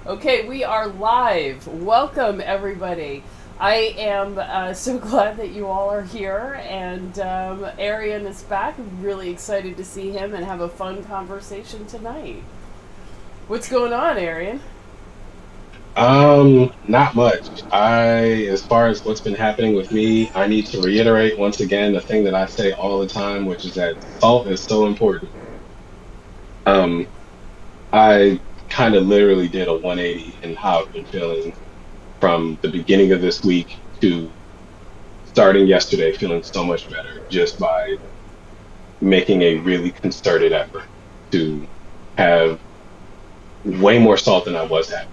Okay, we are live. Welcome, everybody. I am so glad that you all are here, and Arian is back. I'm really excited to see him and have a fun conversation tonight. What's going on, Arian? Not much. As far as what's been happening with me, I need to reiterate once again the thing that I say all the time, which is that salt is so important. Um, I kind of literally did a 180 in how I've been feeling from the beginning of this week to starting yesterday, feeling so much better just by making a really concerted effort to have way more salt than I was having.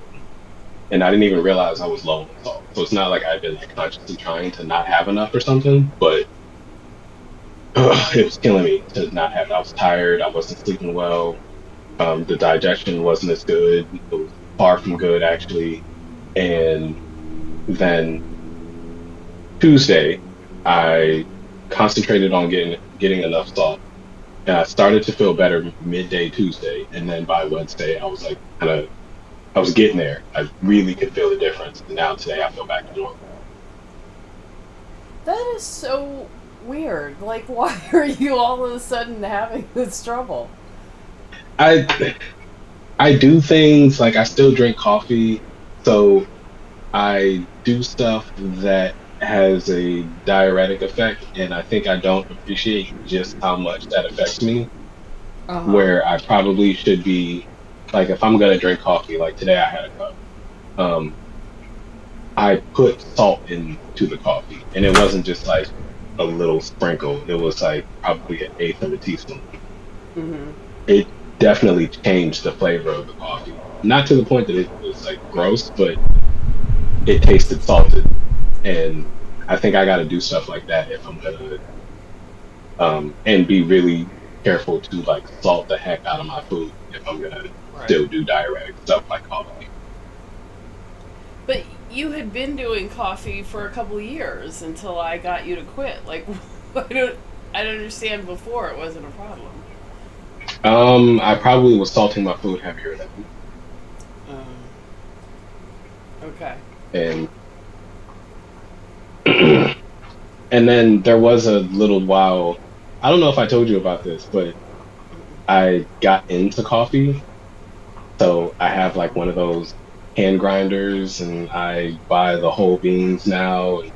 And I didn't even realize I was low on salt. So it's not like I've been like consciously trying to not have enough or something, but it was killing me to not have it. I was tired. I wasn't sleeping well. The digestion wasn't as good. It was far from good actually. And then Tuesday, I concentrated on getting enough salt, and I started to feel better midday Tuesday. And then by Wednesday, I was like I was getting there. I really could feel the difference. And now today, I feel back to normal. That is so weird. Like, why are you all of a sudden having this trouble? I I do things like I still drink coffee, so I do stuff that has a diuretic effect, and I think I don't appreciate just how much that affects me. Uh huh. Where I probably should be like, if I'm gonna drink coffee, like today I had a cup. Um, I put salt into the coffee, and it wasn't just like a little sprinkle. It was like probably an eighth of a teaspoon. Mm hmm. It definitely changed the flavor of the coffee. Not to the point that it was like gross, but it tasted salted. And I think I got to do stuff like that if I'm gonna, and be really careful to like salt the heck out of my food if I'm gonna Right. still do diuretic stuff like coffee. But you had been doing coffee for a couple of years until I got you to quit. Like, I don't understand. Before it wasn't a problem. I probably was salting my food heavier Um, okay. then, and then there was a little while. I don't know if I told you about this, but I got into coffee. So I have like one of those hand grinders, and I buy the whole beans now. And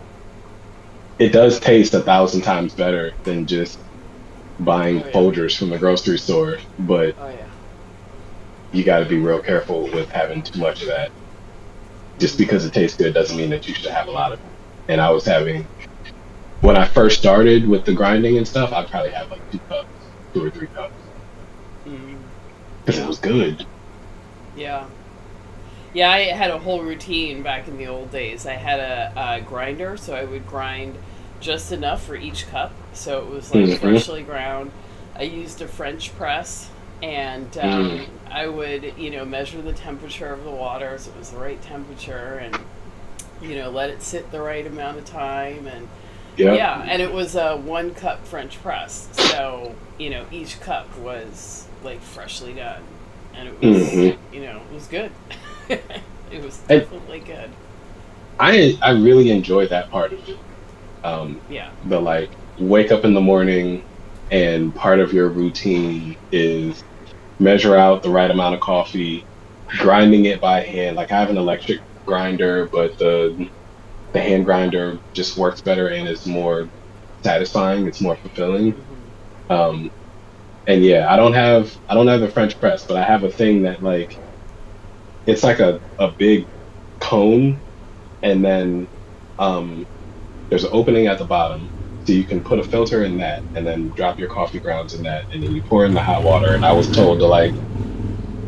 it does taste 1,000 times better than just buying Oh yeah. Folgers from the grocery store, but Oh yeah. you got to be real careful with having too much of that. Just because it tastes good doesn't mean that you should have a lot of it. And I was having, when I first started with the grinding and stuff, I'd probably have like 2 cups, 2 or 3 cups, Mm, because it yeah. was good. Yeah. Yeah. I had a whole routine back in the old days. I had a grinder, so I would grind just enough for each cup, so it was like Hmm. freshly ground. I used a French press, and Mm. I would, measure the temperature of the water so it was the right temperature, and let it sit the right amount of time, and Yep. yeah, and it was a 1 cup French press, so each cup was like freshly done, and it was Hmm. it was good. It was And definitely good. I really enjoy that part of it. Yeah. The like wake up in the morning, and part of your routine is measure out the right amount of coffee, grinding it by hand. Like I have an electric grinder, but the hand grinder just works better and is more satisfying. It's more fulfilling. Hmm. Um, and yeah, I don't have a French press, but I have a thing that like it's like a big cone, and then um there's an opening at the bottom, so you can put a filter in that, and then drop your coffee grounds in that, and then you pour in the hot water. And I was told to like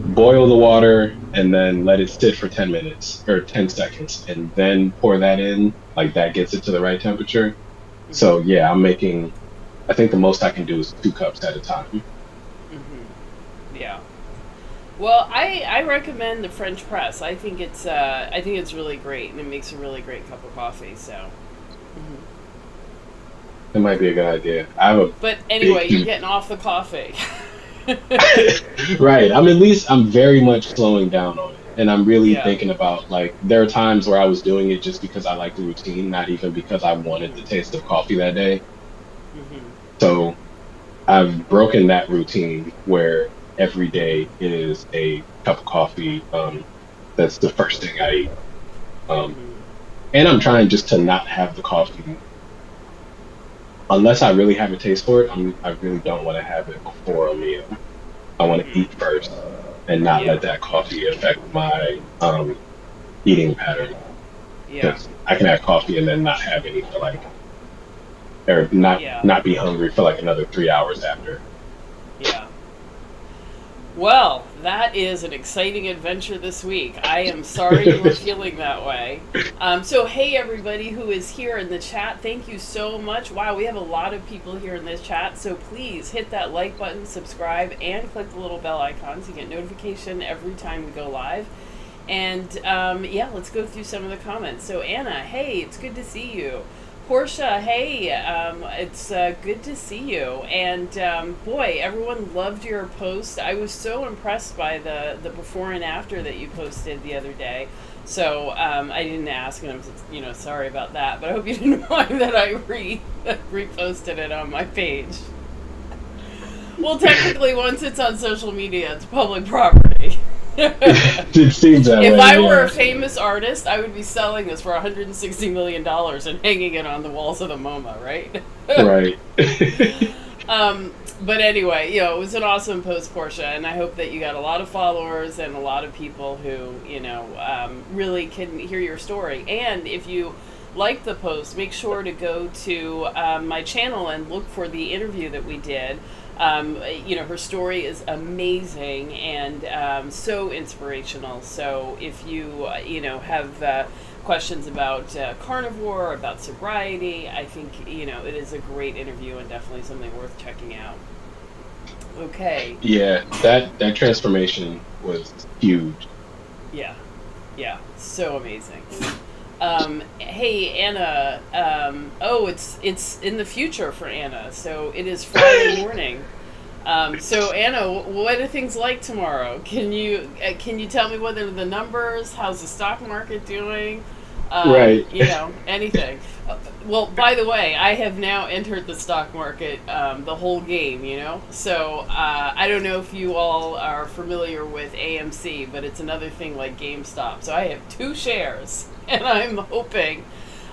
boil the water and then let it sit for 10 minutes or 10 seconds, and then pour that in. Like that gets it to the right temperature. So Hmm. yeah, I think the most I can do is 2 cups at a time. Hmm. Yeah. Well, I recommend the French press. I think it's really great, and it makes a really great cup of coffee. So, mhm. It might be a good idea. I have a But big, anyway, you're huge. getting off the coffee. Right. I'm very much slowing down on it. And I'm really Yeah. thinking about like there are times where I was doing it just because I like the routine, not even because I wanted the Mhm. taste of coffee that day. Mhm. So I've broken that routine where every day Mhm. is a cup of coffee. That's the first thing I eat. Um, Mhm. and I'm trying just to not have the coffee unless I really have a taste for it. I really don't want to have it before a meal. I want to Mhm. eat first and not let Yeah. that coffee affect my eating pattern Yeah. because I can have coffee and then not have any for like or Yeah. not be hungry for like another 3 hours after. Yeah. Well, that is an exciting adventure this week. I am sorry you were feeling that way. So, hey, everybody who is here in the chat, thank you so much. Wow, we have a lot of people here in this chat. So, please hit that like button, subscribe, and click the little bell icon to get notification every time we go live. And yeah, let's go through some of the comments. So, Anna, hey, it's good to see you. Portia, hey, it's good to see you. And boy, everyone loved your post. I was so impressed by the before and after that you posted the other day. So I didn't ask, and I'm sorry about that. But I hope you didn't mind that I reposted it on my page. Well, technically, once it's on social media, it's public property. It seems that If way, I were a yeah. famous artist, I would be selling this for $160 million and hanging it on the walls of the MoMA, right? Right. But anyway, it was an awesome post, Portia, and I hope that you got a lot of followers and a lot of people who, really can hear your story. And if you like the post, make sure to go to my channel and look for the interview that we did. Her story is amazing and so inspirational. So if you, have questions about carnivore, about sobriety, I think, it is a great interview and definitely something worth checking out. Okay. Yeah, that transformation was huge. Yeah. Yeah. So amazing. Hey Anna. Oh, it's in the future for Anna. So it is Friday morning. So Anna, what are things like tomorrow? Can you tell me what are the numbers? How's the stock market doing? Right. Anything. Well, by the way, I have now entered the stock market, the whole game. So I don't know if you all are familiar with AMC, but it's another thing like GameStop. So I have 2 shares, and I'm hoping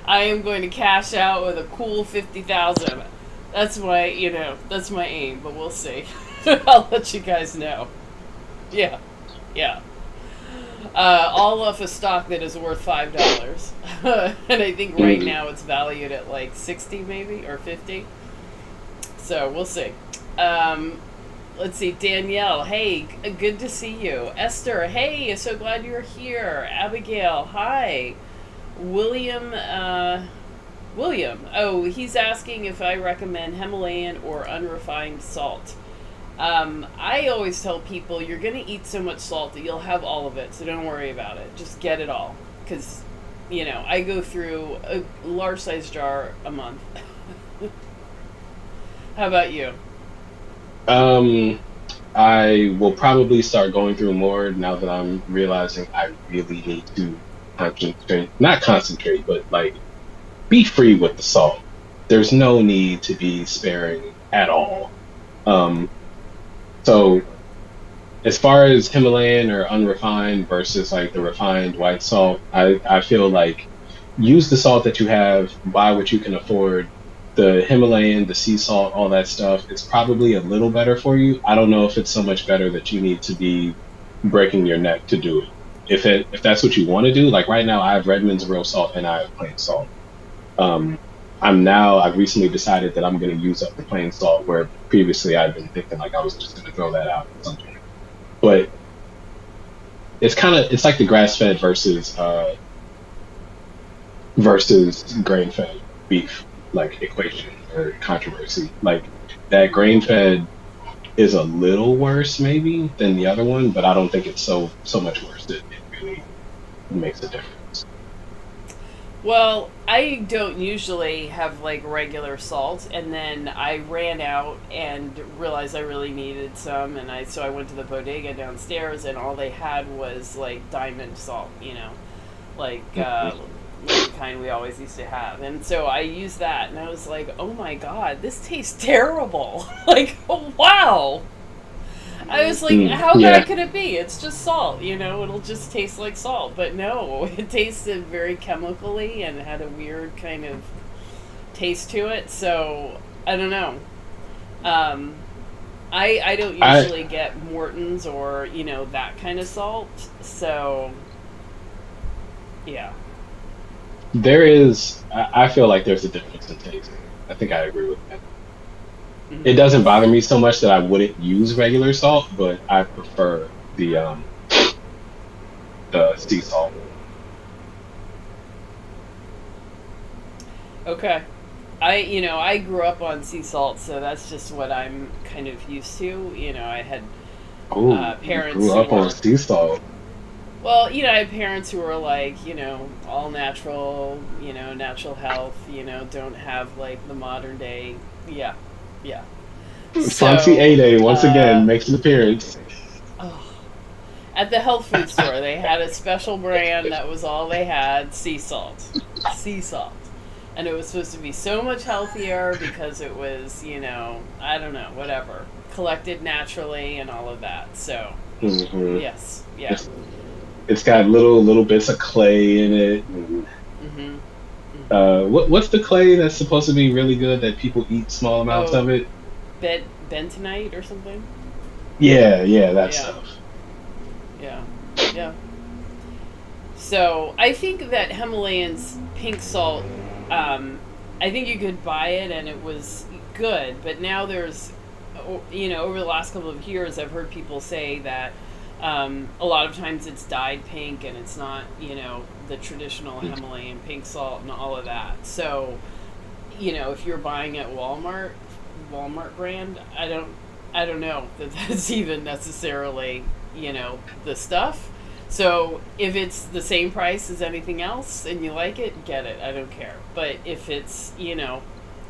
I am going to cash out with a cool 50,000. That's my aim, but we'll see. I'll let you guys know. Yeah, yeah. All off a stock that is worth $5, and I think right Mm. now it's valued at like 60, maybe, or 50. So we'll see. Um, let's see, Danielle. Hey, good to see you. Esther. Hey, so glad you're here. Abigail. Hi. William. William. Oh, he's asking if I recommend Himalayan or unrefined salt. I always tell people you're going to eat so much salt that you'll have all of it, so don't worry about it. Just get it all. Because, I go through a large size jar a month. How about you? Um, I will probably start going through more now that I'm realizing I really need to concentrate, not concentrate, but like be free with the salt. There's no need to be sparing at all. Um, so as far as Himalayan or unrefined versus like the refined white salt, I feel like use the salt that you have, buy what you can afford. The Himalayan, the sea salt, all that stuff, it's probably a little better for you. I don't know if it's so much better that you need to be breaking your neck to do it. If that's what you want to do, like right now I have Redmond's real salt and I have plain salt. Um, I've recently decided that I'm going to use up the plain salt where previously I'd been thinking like I was just going to throw that out at some point. But it's like the grass fed versus grain fed beef like equation or controversy. Like that grain fed is a little worse maybe than the other one, but I don't think it's so much worse that it really makes a difference. Well, I don't usually have like regular salt, and then I ran out and realized I really needed some, and I went to the bodega downstairs, and all they had was like diamond salt, like like the kind we always used to have, and so I used that, and I was like, oh my god, this tastes terrible! Like, oh, wow. I was like, how bad Yeah, could it be? It's just salt, it'll just taste like salt. But no, it tasted very chemically and had a weird kind of taste to it. So, I don't know. Um, I don't I usually get Morton's or, that kind of salt. So, yeah. there is. I feel like there's a difference in taste. I think I agree with that. It Hmm. doesn't bother me so much that I wouldn't use regular salt, but I prefer the sea salt. Okay. I grew up on sea salt, so that's just what I'm kind of used to. I had Oh, you parents grew who up on were. sea salt. Well, I have parents who are like, all natural, natural health, don't have like the modern day. Yeah, yeah. Fancy So, A Day once again makes an appearance. oh, at the health food store, they had a special brand that was all they had, sea salt. Sea salt. And it was supposed to be so much healthier because it was, I don't know, whatever, collected naturally and all of that. So, Hmm. yes, yeah. It's, it's got little bits of clay in it. And, Mm-hmm. Mm-hmm. what's the clay that's supposed to be really good that people eat small amounts Oh, of it? bentonite or something? Yeah, yeah, that Yeah, stuff. yeah, yeah. So I think that Himalayan's pink salt, I think you could buy it and it was good, but now over the last couple of years, I've heard people say that a lot of times it's dyed pink and it's not, the traditional Himalayan pink salt and all of that. So, if you're buying at Walmart brand, I don't know that that's even necessarily, the stuff. So if it's the same price as anything else and you like it, get it. I don't care. But if it's,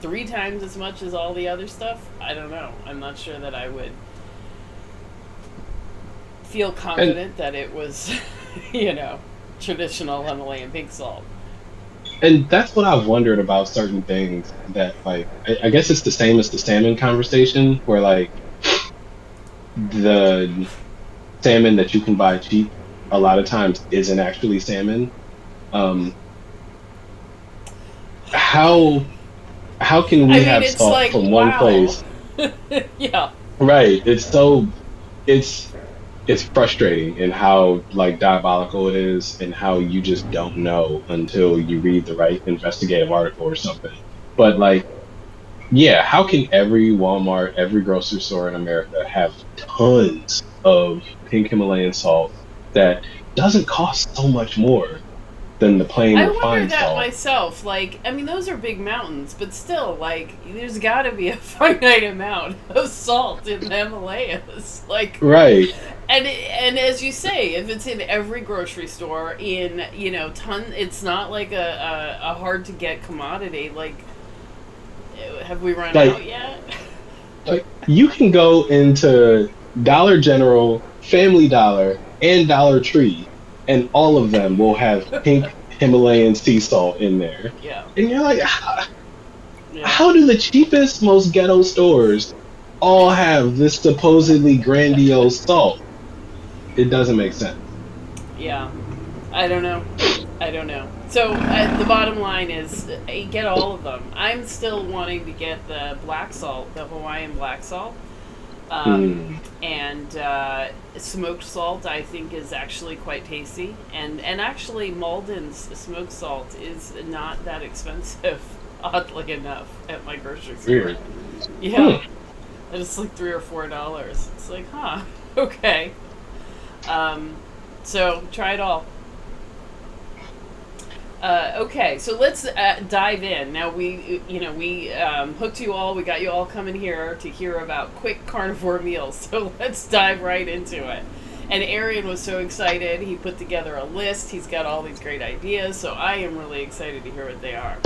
three times as much as all the other stuff, I don't know. I'm not sure that I would feel And confident that it was, you know, traditional Himalayan pink salt. and that's what I've wondered about certain things that like I guess it's the same as the salmon conversation where like the salmon that you can buy cheap a lot of times isn't actually salmon. Um, how how can I we mean, have it's salt like, from one wow. place? Yeah. Right. It's it's frustrating in how like diabolical it is and how you just don't know until you read the right investigative article or something. But like, yeah, how can every Walmart, every grocery store in America have tons of pink Himalayan salt that doesn't cost so much more than the plain I wonder refined that salt? myself. Like, I mean, those are big mountains, but still, like, there's got to be a finite amount of salt in the Himalayas. Like, Right. and as you say, if it's in every grocery store, in it's not like a hard to get commodity. Like, have we run Like out yet? like you can go into Dollar General, Family Dollar, and Dollar Tree, and all of them will have pink Himalayan sea salt in there. Yeah, And you're like, yeah, how do the cheapest, most ghetto stores all have this supposedly grandiose salt? It doesn't make sense. yeah. I don't know. I don't know. So the bottom line is, get all of them. I'm still wanting to get the black salt, the Hawaiian black salt, Hmm. and smoked salt. I think is actually quite tasty, and actually Malden's smoked salt is not that expensive. Oddly enough, at my grocery store. Weird. Hmm. Yeah, it's like $3 or $4. It's like, huh, okay. Um, so try it all. Okay, so let's dive in. Now we hooked you all. We got you all coming here to hear about quick carnivore meals. So let's dive right into it. And Arian was so excited. He put together a list. He's got all these great ideas. So I am really excited to hear what they are.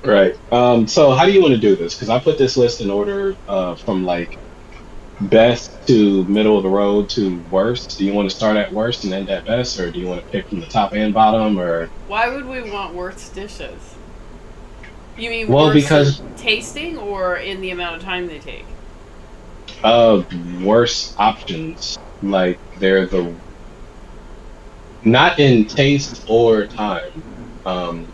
Right. So how do you want to do this? Because I put this list in order from like best to middle of the road to worst. Do you want to start at worst and end at best, or do you want to pick from the top and bottom, or Why would we want worst dishes? You mean well, worst in because tasting or in the amount of time they take? of worst options, like they're the not in taste or time. Um,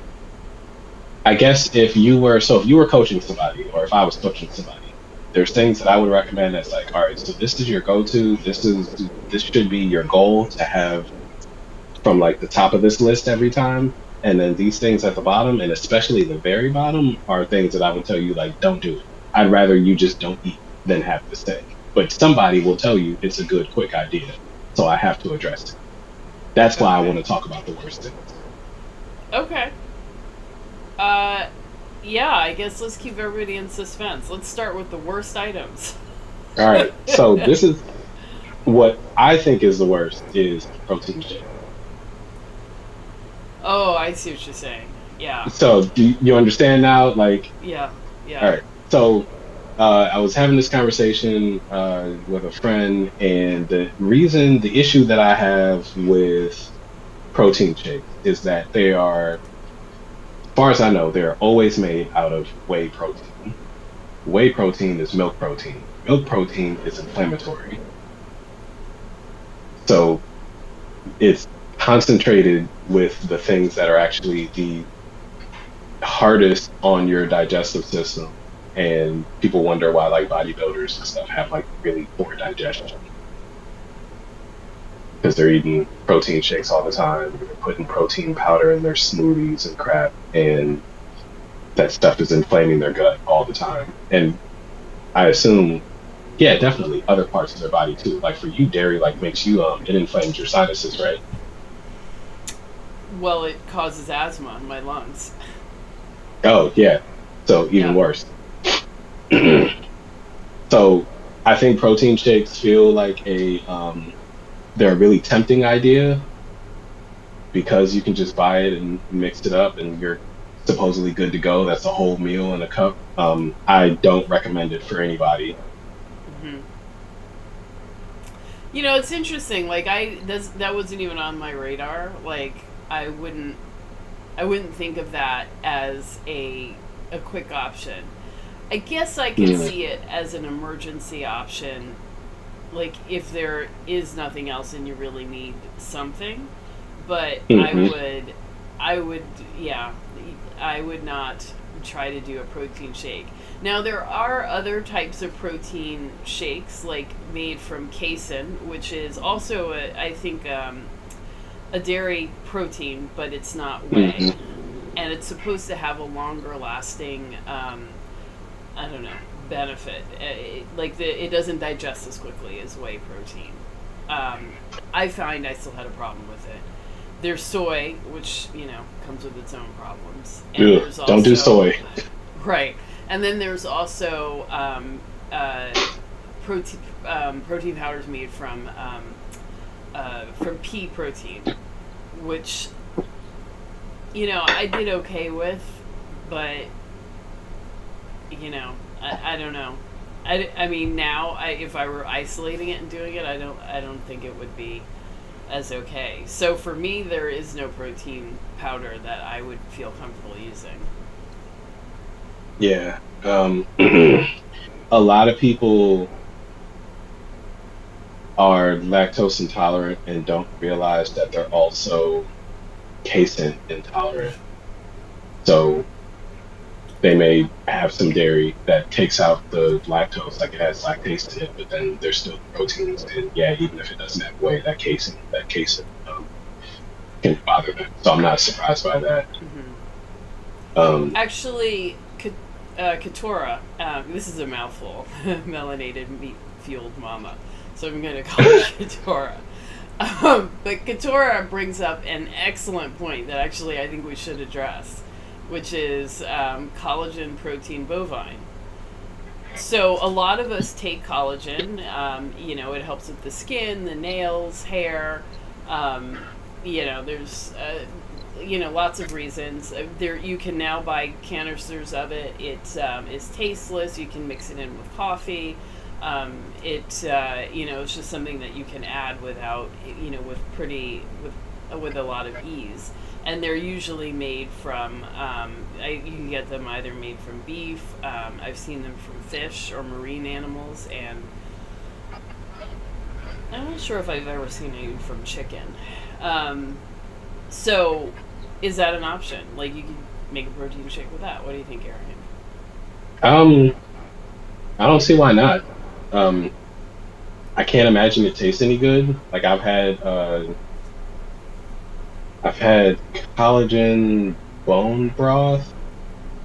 I guess if you were coaching somebody, or if I was coaching somebody, there's things that I would recommend that's like, all right, so this is your go-to. This should be your goal to have from like the top of this list every time. And then these things at the bottom, and especially the very bottom, are things that I would tell you like, don't do it. I'd rather you just don't eat than have this thing. But somebody will tell you it's a good, quick idea, so I have to address it. That's why I Okay. want to talk about the worst things. Okay. Uh, yeah, I guess let's keep everybody in suspense. Let's start with the worst items. All right, so this is what I think is the worst is protein shake. Oh, I see what you're saying. Yeah. So do you understand now? Like, Yeah. all Yeah. right. So I was having this conversation with a friend, and the issue that I have with protein shakes is that they are, as far as I know, they're always made out of whey protein. Whey protein is milk protein. Milk protein is inflammatory. So it's concentrated with the things that are actually the hardest on your digestive system. And people wonder why like bodybuilders and stuff have like really poor digestion because they're eating protein shakes all the time. They're putting protein powder in their smoothies and crap, and that stuff is inflaming their gut all the time. And I assume, yeah, definitely other parts of their body too. Like for you, dairy like makes you it inflames your sinuses, right? Well, it causes asthma in my lungs. Oh yeah, so even Yeah. worse. So I think protein shakes feel like they're a really tempting idea because you can just buy it and mix it up and you're supposedly good to go. That's a whole meal in a cup. I don't recommend it for anybody. Hmm. You know, it's interesting. Like that wasn't even on my radar. Like I wouldn't, I wouldn't think of that as a quick option. I guess I could Mm, see it as an emergency option, like if there is nothing else and you really need something. But hmm I would, yeah, I would not try to do a protein shake. Now there are other types of protein shakes, like made from casein, which is also I think a dairy protein, but it's not whey, hmm and it's supposed to have a longer lasting. I don't know, benefit. It doesn't digest as quickly as whey protein. Um, I find I still had a problem with it. There's soy, which comes with its own problems, and Ugh, there's don't do also soy. right, and then there's also protein powders made from pea protein, which I did okay with, but I don't know. I mean now if I were isolating it and doing it, I don't think it would be as okay. So for me, there is no protein powder that I would feel comfortable using. Yeah. A lot of people are lactose intolerant and don't realize that they're also casein intolerant. So they may have some dairy that takes out the lactose, like it has lactase in it, but then there's still proteins. And yeah, even if it doesn't have whey, that casein can bother them. So I'm not surprised by that. Hmm. Um, Actually, Katora, this is a mouthful, melanated meat fueled mama. So I'm going to call it Katora. But Katora brings up an excellent point that actually I think we should address, which is collagen protein bovine. So a lot of us take collagen. It helps with the skin, the nails, hair. Um, there's lots of reasons. There you can now buy canisters of it. It is tasteless. You can mix it in with coffee. It's just something that you can add without with a lot of ease. And they're usually made from you can get them either made from beef. I've seen them from fish or marine animals, and I'm not sure if I've ever seen any from chicken. Um, so, is that an option? Like, you could make a protein shake with that. What do you think, Aaron? Um, I don't see why not. Um, I can't imagine it tastes any good. Like I've had collagen bone broth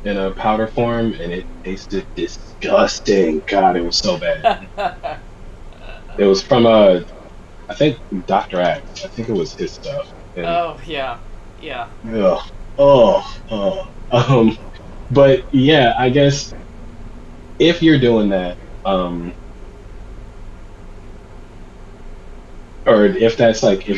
in a powder form, and it tasted disgusting. God, it was so bad. It was from I think Dr. Axe. I think it was his stuff. And Oh yeah, yeah. ugh, oh. But yeah, I guess if you're doing that, or if that's like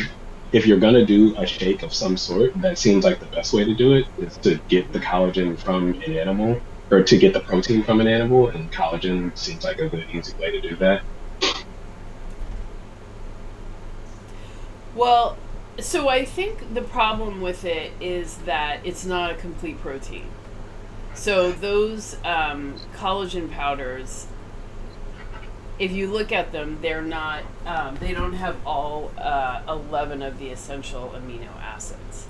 if you're gonna do a shake of some sort, that seems like the best way to do it is to get the collagen from an animal, or to get the protein from an animal, and collagen seems like a good easy way to do that. Well, so I think the problem with it is that it's not a complete protein. So those collagen powders, if you look at them, they're not. They don't have all 11 of the essential amino acids.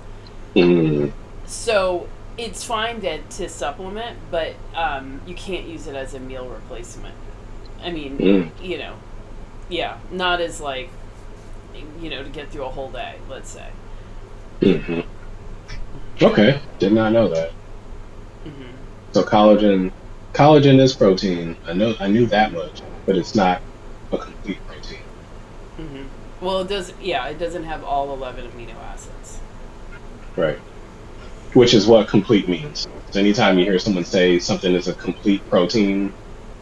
Mm, So it's fine to supplement, but you can't use it as a meal replacement. I mean, mm, yeah, not as like to get through a whole day, let's say. hmm. Okay, did not know that. Hmm. So collagen is protein. I knew that much, but it's not a complete protein. Hmm. Well, it does. Yeah, it doesn't have all 11 amino acids. Right. Which is what complete means. So anytime you hear someone say something is a complete protein,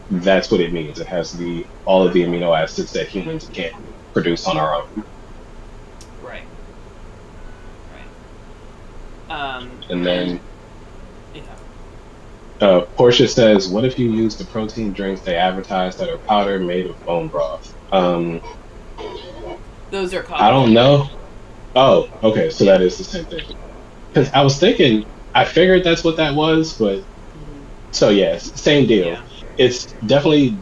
that's what it means. It has the all of the amino acids that humans can't produce on our own. Right. Right. And And then yeah, Portia says, "What if you use the protein drinks they advertise that are powder made of bone broth?" those are I don't collagen. know. Oh, okay, so Yeah. that is the same thing. Because I was thinking, I figured that's what that was, but Hmm. so yes, same deal. Yeah. It's definitely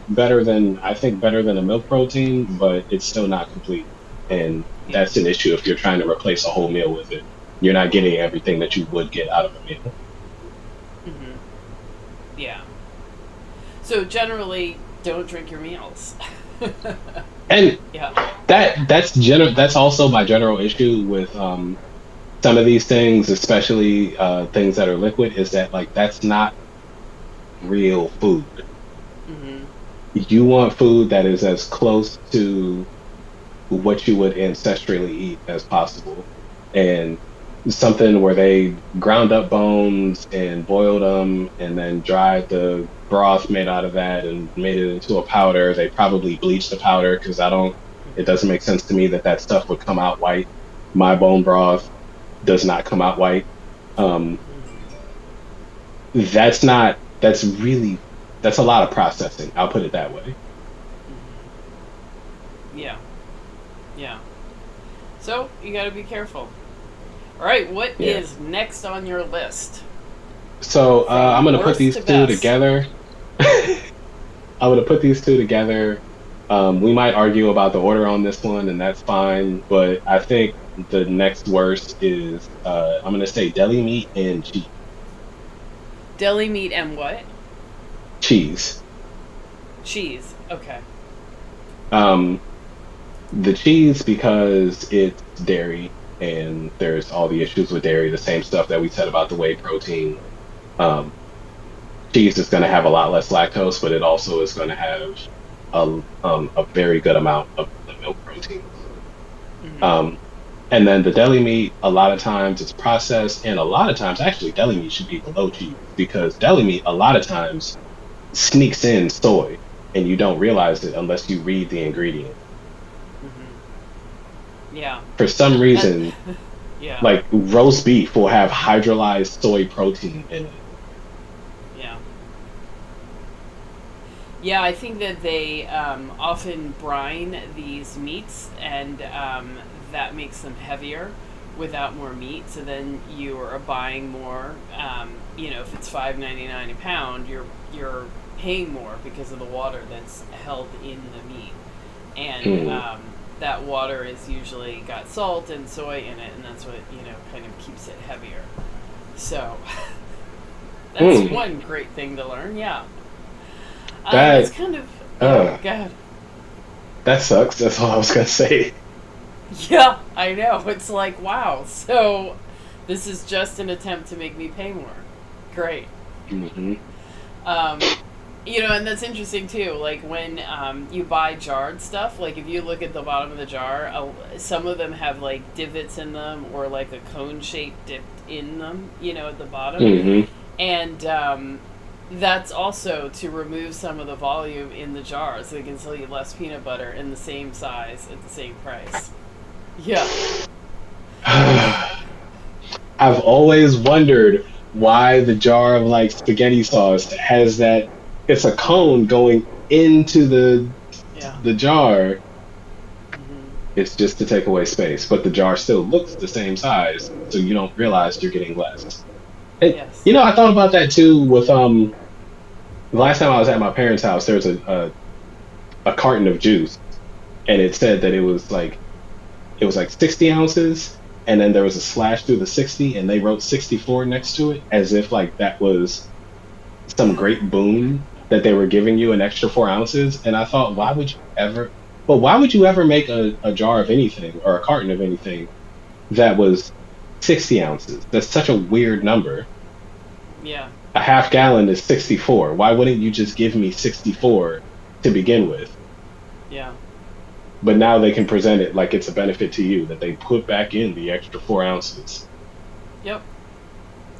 I think better than a milk protein, but it's still not complete. And Yeah. that's an issue if you're trying to replace a whole meal with it. You're not getting everything that you would get out of a meal. Hmm. Yeah. So generally, don't drink your meals. And Yeah. that's also my general issue with some of these things, especially things that are liquid, is that like that's not real food. Hmm. You want food that is as close to what you would ancestrally eat as possible. And something where they ground up bones and boiled them and then dried the broth made out of that and made it into a powder. They probably bleached the powder because it doesn't make sense to me that that stuff would come out white. My bone broth does not come out white. Um, that's really, that's a lot of processing. I'll put it that way. Yeah. Yeah. So you got to be careful. All right. What Yeah. is next on your list So I'm from gonna put worst these to two best? together. I'm gonna put these two together. We might argue about the order on this one, and that's fine. But I think the next worst is I'm gonna say deli meat and Deli meat and what? cheese. Cheese. Okay. Um, the cheese because it's dairy, and there's all the issues with dairy. The same stuff that we said about the whey protein. Um, Cheese is going to have a lot less lactose, but it also is going to have a very good amount of the milk proteins. Hmm. Um, and then the deli meat, a lot of times it's processed, and a lot of times actually deli meat should be below cheese because deli meat a lot of times sneaks in soy, and you don't realize it unless you read the ingredient. Hmm. Yeah. For some And reason, yeah. like roast beef will have hydrolyzed soy protein in it. Yeah. Yeah, I think that they often brine these meats, and that makes them heavier without more meat. So then you are buying more. If it's $5.99 a pound, you're paying more because of the water that's held in the meat, and Mm, that water is usually got salt and soy in it, and that's what kind of keeps it heavier. So that's mm, one great thing to learn. Yeah. It's that kind of, yeah, uh, go ahead. that sucks. That's all I was gonna say. Yeah, I know. It's like, wow. So this is just an attempt to make me pay more. Great. Hmm. Um, and that's interesting too. Like when you buy jarred stuff, like if you look at the bottom of the jar, some of them have like divots in them or like a cone shape dipped in them, at the bottom. Hmm. And that's also to remove some of the volume in the jar so they can sell you less peanut butter in the same size at the same price. Yeah. I've always wondered why the jar of like spaghetti sauce has that. It's a cone going into Yeah. the jar. Hmm. It's just to take away space, but the jar still looks the same size, so you don't realize you're getting less. And Yes. I thought about that too with the last time I was at my parents' house, there was a carton of juice, and it said that it was like 60 ounces, and then there was a slash through the 60, and they wrote 64 next to it, as if like that was some great boon that they were giving you an extra 4 ounces. And I thought, why would you ever make a jar of anything or a carton of anything that was 60 ounces? That's such a weird number. Yeah. A half gallon is 64. Why wouldn't you just give me 64 to begin with? Yeah. But now they can present it like it's a benefit to you that they put back in the extra 4 ounces. Yep.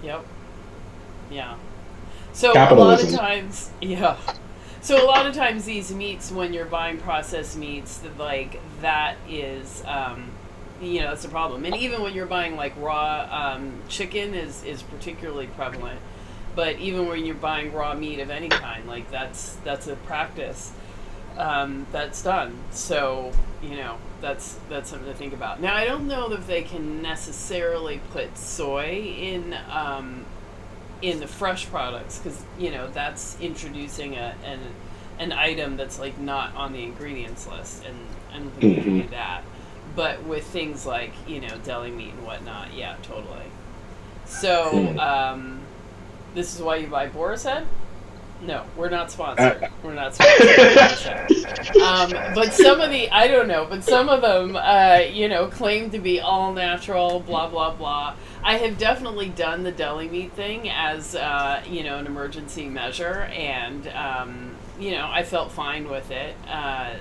Yep. Yeah. So a lot of Capitalism. times, yeah. So a lot of times these meats, when you're buying processed meats, like that is, that's a problem. And even when you're buying like raw chicken is particularly prevalent. But even when you're buying raw meat of any kind, like that's a practice that's done. So that's something to think about. Now I don't know if they can necessarily put soy in the fresh products because that's introducing an item that's like not on the ingredients list, and I don't think you can Hmm. do that. But with things like deli meat and whatnot, yeah, totally. So Mm. this is why you buy Boar's Head. No, we're not Uh, sponsored. We're not sponsored by Boar's Head. But some of the, I don't know, but some of them, claim to be all natural, blah, blah, blah. I have definitely done the deli meat thing as, an emergency measure, and, I felt fine with it.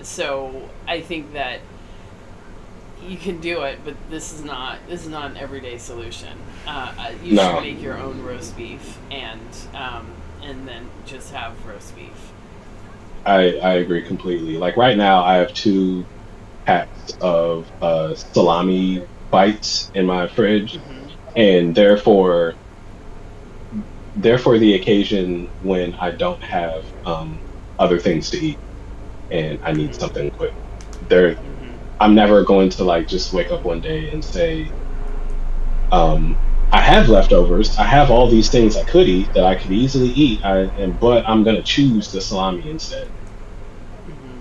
So I think that you can do it, but this is not an everyday solution. You should no, make your own roast beef, and then just have roast beef. I agree completely. Like right now, I have two packs of salami bites in my fridge, Hmm. and therefore the occasion when I don't have other things to eat and I need Hmm. something quick. There, Hmm. I'm never going to like just wake up one day and say, I have leftovers. I have all these things I could eat that I could easily eat. But I'm gonna choose the salami instead. Hmm.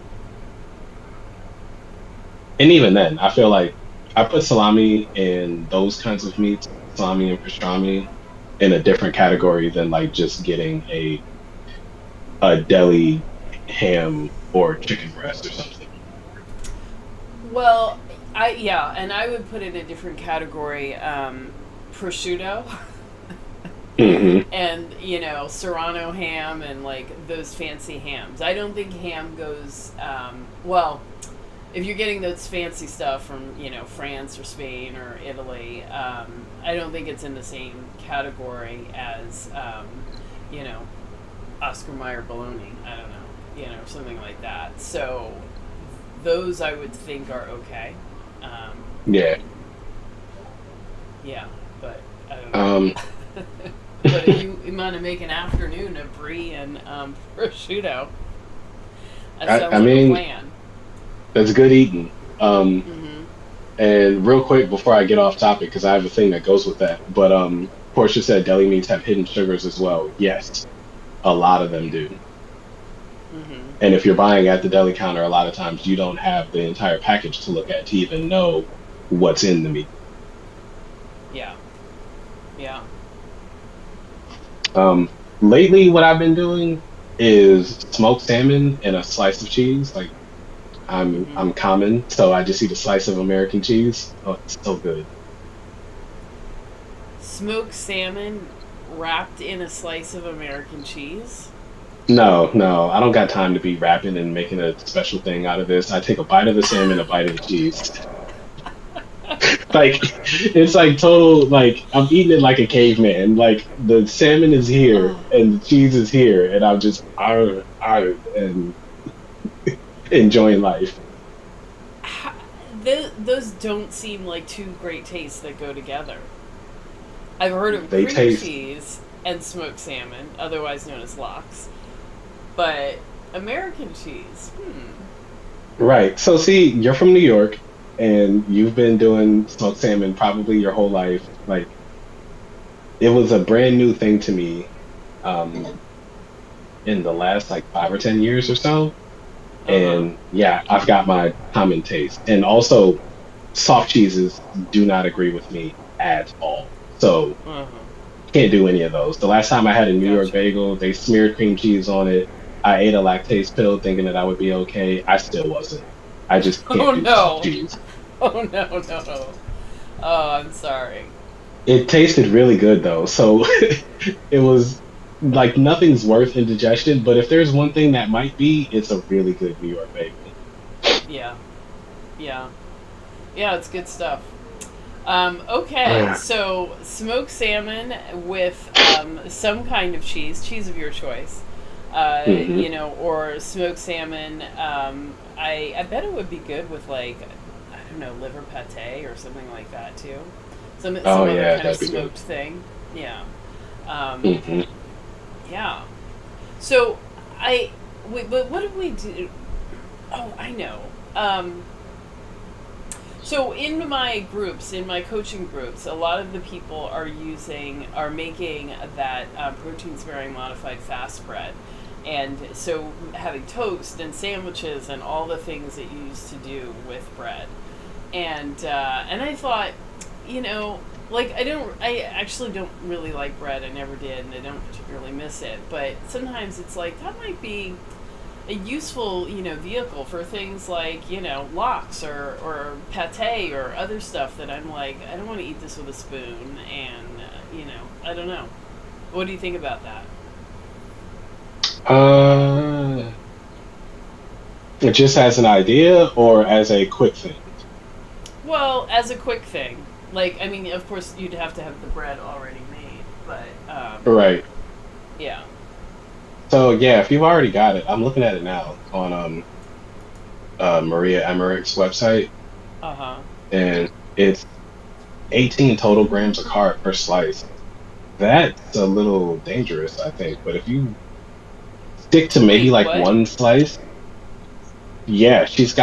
And even then, I feel like I put salami and those kinds of meats, salami and pastrami, in a different category than like just getting a deli ham or chicken breast or something. Well, and I would put in a different category, prosciutto, Hmm. and Serrano ham and like those fancy hams. I don't think ham goes well. If you're getting those fancy stuff from France or Spain or Italy, I don't think it's in the same category as you know Oscar Mayer bologna. I don't know, or something like that. So those I would think are okay. Um, Yeah. yeah, but I don't know. Um, But if you want to make an afternoon of brie and prosciutto, that I sounds like a mean, plan. that's good eating. Mm-hmm. And real quick before I get off topic, because I have a thing that goes with that. But Portia said deli meats have hidden sugars as well. Yes, a lot of them do. Mm-hmm. And if you're buying at the deli counter, a lot of times you don't have the entire package to look at to even know what's in the meat. Yeah. Yeah. Lately, what I've been doing is smoked salmon and a slice of cheese. Like Mm-hmm. I'm common, so I just eat a slice of American cheese. Oh, it's so good. Smoked salmon wrapped in a slice of American cheese. No, no, I don't got time to be rapping and making a special thing out of this. I take a bite of the salmon, a bite of the cheese. Like it's like total like I'm eating it like a caveman. Like the salmon is here Oh, and the cheese is here, and I'm just and enjoying life. those don't seem like two great tastes that go together. I've heard of They cream taste cheese and smoked salmon, otherwise known as lox, but American cheese, right. So see, you're from New York and you've been doing smoked salmon probably your whole life. Like it was a brand new thing to me um in the last like 5 or 10 years or so. Uh huh. And yeah, I've got my common taste. And also soft cheeses do not agree with me at all. So Uh huh. can't do any of those. The last time I had a New York Gotcha. bagel, they smeared cream cheese on it. I ate a lactase pill thinking that I would be okay. I still wasn't. I just can't Oh do soft no. cheese. Oh no, no. Oh, I'm sorry. It tasted really good though. So it was like nothing's worth indigestion, but if there's one thing that might be, it's a really good New York bagel. Yeah. Yeah. Yeah, it's good stuff. Okay, so smoked salmon with some kind of cheese of your choice, Hmm. or smoked salmon. I bet it would be good with like I don't know, liver pate or something like that too. Oh Some other yeah, kind of that'd be good. smoked thing. Yeah. Um, Hmm. yeah. So I wait, but what did we do? Oh, I know. Um, So in my groups, in my coaching groups, a lot of the people are making that protein sparing modified fast bread, and so having toast and sandwiches and all the things that you used to do with bread, and I thought, like I actually don't really like bread. I never did, and I don't particularly miss it. But sometimes it's like that might be a useful, vehicle for things like, lox or pate or other stuff that I'm like, I don't want to eat this with a spoon, and I don't know. What do you think about that? Uh, just as an idea or as a quick thing? Well, as a quick thing, like I mean, of course you'd have to have the bread already made, but Right. yeah. So yeah, if you've already got it, I'm looking at it now on Maria Emmerich's website, Uh huh. and it's 18 total grams of carb per slice. That's a little dangerous, I think. But if you stick to maybe Wait, like what? one slice, yeah, she's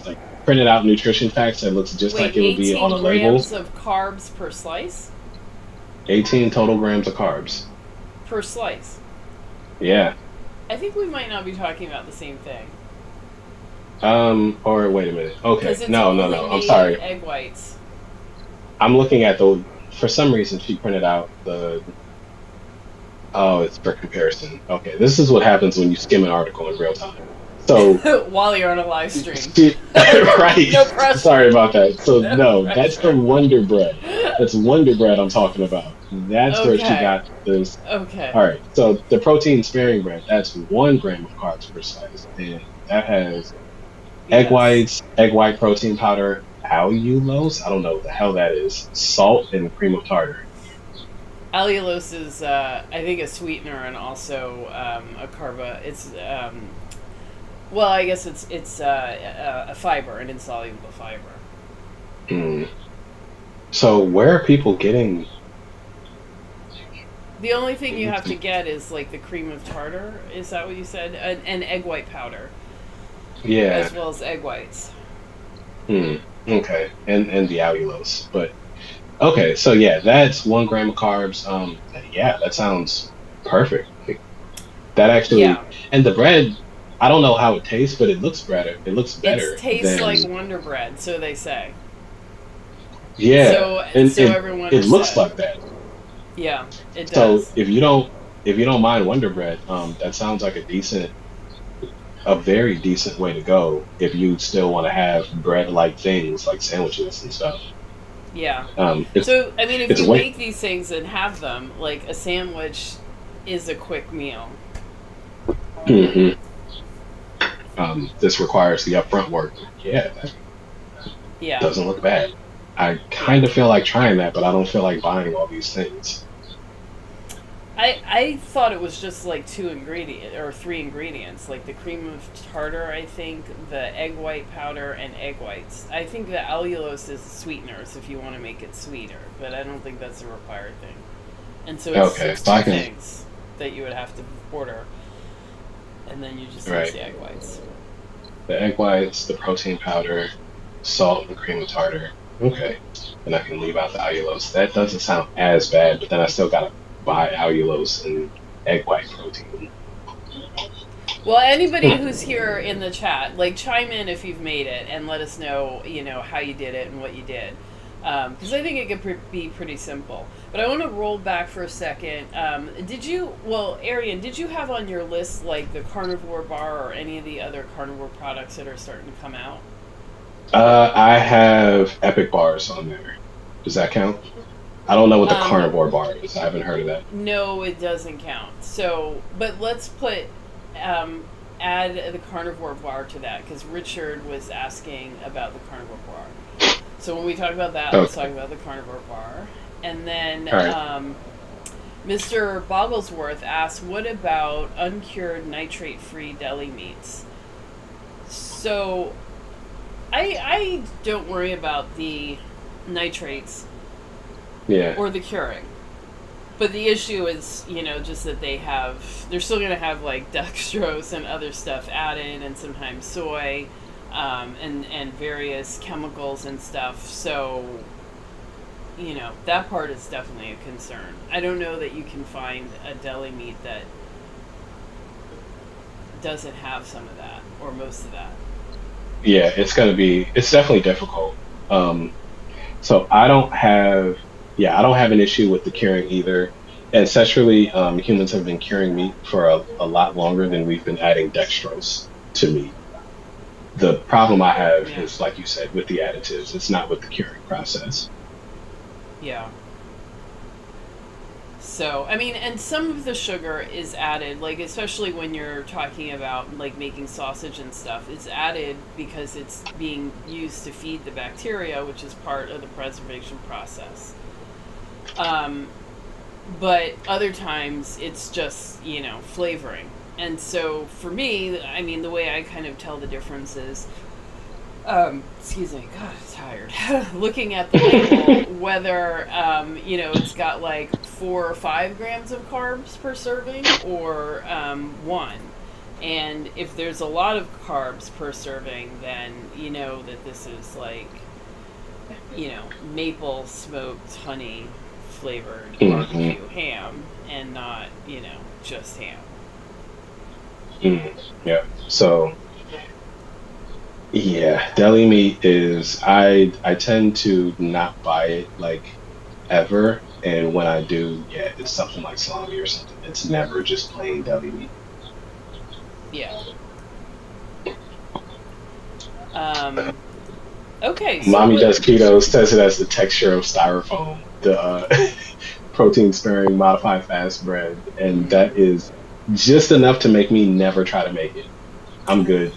like printed out nutrition facts that looks just Wait, like it would be on 18 a label. grams of carbs per slice? 18 total grams of carbs. Per slice. Yeah. I think we might not be talking about the same thing. Or wait a minute. Okay. Because it's No, no, only no. I'm made of sorry. egg whites. I'm looking at the, for some reason she printed out the, oh, it's for comparison. Okay. This is what happens when you skim an article in real time. So, While you're on a live stream. right. No pressure. Sorry about that. So No no, that's pressure. from Wonder Bread. That's Wonder Bread I'm talking about. That's where she Okay. got this. Okay. All right. So the protein sparing bread, that's 1 gram of carbs per slice. And that has egg Yes. whites, egg white protein powder, allulose. I don't know what the hell that is. Salt and cream of tartar. Allulose is, I think, a sweetener and also a carbo. Well, I guess it's a fiber, an insoluble fiber. Mm. So where are people getting? The only thing you have to get is like the cream of tartar. Is that what you said? And egg white powder, Yeah. as well as egg whites. Hmm. Okay. And the allulose, but okay. So yeah, that's 1 gram of carbs. Yeah, that sounds perfect. Like, that actually, Yeah, and the bread. I don't know how it tastes, but it looks better. It looks it better tastes than like Wonder Bread, so they say. yeah, and So it everyone it has looks said. like that. Yeah, it So does. if you don't mind Wonder Bread, that sounds like a very decent way to go if you still want to have bread-like things like sandwiches and stuff. Yeah. It's So I mean, if it's you way make these things and have them, like a sandwich, is a quick meal. mhm. This requires the upfront work. Yeah, that Yeah. doesn't look bad. I kind Yeah. of feel like trying that, but I don't feel like buying all these things. I thought it was just like two ingredient or three ingredients, like the cream of tartar, I think, the egg white powder, and egg whites. I think the allulose is sweeteners if you want to make it sweeter, but I don't think that's a required thing. And so it's Okay, so 16 I can things that you would have to order, and then you just use right. the egg whites. The egg whites, the protein powder, salt, and cream of tartar. Okay. And I can leave out the allulose. That doesn't sound as bad, but then I still gotta buy allulose and egg white protein. Well, anybody Hmm. who's here in the chat, like chime in if you've made it and let us know, how you did it and what you did. Because I think it could be pretty simple. But I want to roll back for a second. Arian, did you have on your list like the carnivore bar or any of the other carnivore products that are starting to come out? I have Epic bars on there. Does that count? I don't know what the Um, carnivore bar is. I haven't heard of that. no, it doesn't count. So, but let's um, add the carnivore bar to that because Richard was asking about the carnivore bar. So when we talk about that, let's talk Okay. about the carnivore bar. And then All right. Mr. Bogglesworth asked, what about uncured nitrate-free deli meats? So I don't worry about the nitrates Yeah. or the curing. But the issue is, just that they're still going to have like dextrose and other stuff added, and sometimes soy, and various chemicals and stuff. So, that part is definitely a concern. I don't know that you can find a deli meat that doesn't have some of that or most of that. Yeah, it's definitely difficult. Um, so I don't have an issue with the curing either. Ancestrally, humans have been curing meat for a lot longer than we've been adding dextrose to meat. The problem I have Yeah. is, like you said, with the additives. It's not with the curing process. Yeah. So, I mean, and some of the sugar is added, like, especially when you're talking about, like, making sausage and stuff, it's added because it's being used to feed the bacteria, which is part of the preservation process. Um, but other times it's just, flavoring. And so for me, I mean, the way I kind of tell the difference is excuse me, God, I'm tired. Looking at the label, whether it's got like 4 or 5 grams of carbs per serving, or one. And if there's a lot of carbs per serving, then you know that this is like maple smoked honey flavored Hmm. barbecue ham, and not just ham. Hmm. Yeah. So yeah, deli meat is I tend to not buy it like ever, and when I do, yeah, it's something like salami or something. It's never just plain deli meat. Yeah. Um, okay, so Mommy does keto, says it as the texture of styrofoam, the protein sparing modified fast bread, and that is just enough to make me never try to make it. I'm good.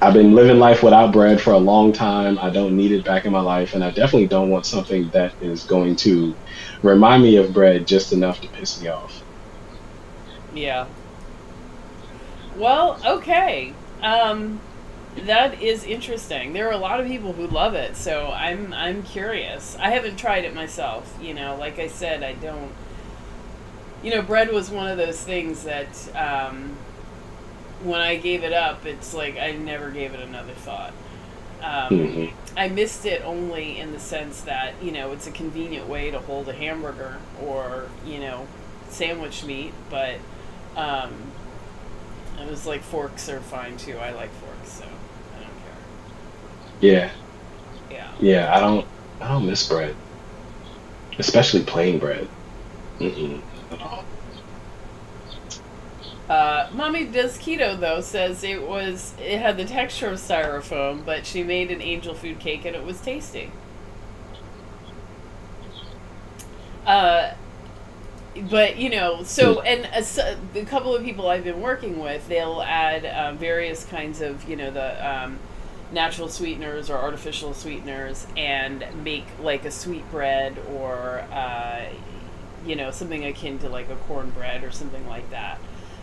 I've been living life without bread for a long time. I don't need it back in my life, and I definitely don't want something that is going to remind me of bread just enough to piss me off. Yeah. Well, okay. Um, that is interesting. There are a lot of people who love it, so I'm curious. I haven't tried it myself. Like I said, I don't. Bread was one of those things that when I gave it up, it's like I never gave it another thought. Um, Hmm. I missed it only in the sense that it's a convenient way to hold a hamburger or sandwich meat, but um, it was like forks are fine too. I like forks, so I don't Yeah, care. Yeah. yeah. I don't miss bread, especially plain bread. Mm-mm, not at all. Mommy does keto though. Says it had the texture of styrofoam, but she made an angel food cake and it was tasty. Uh, but Mm. and a couple of people I've been working with, they'll add various kinds of the natural sweeteners or artificial sweeteners and make like a sweet bread or something akin to like a cornbread or something like that.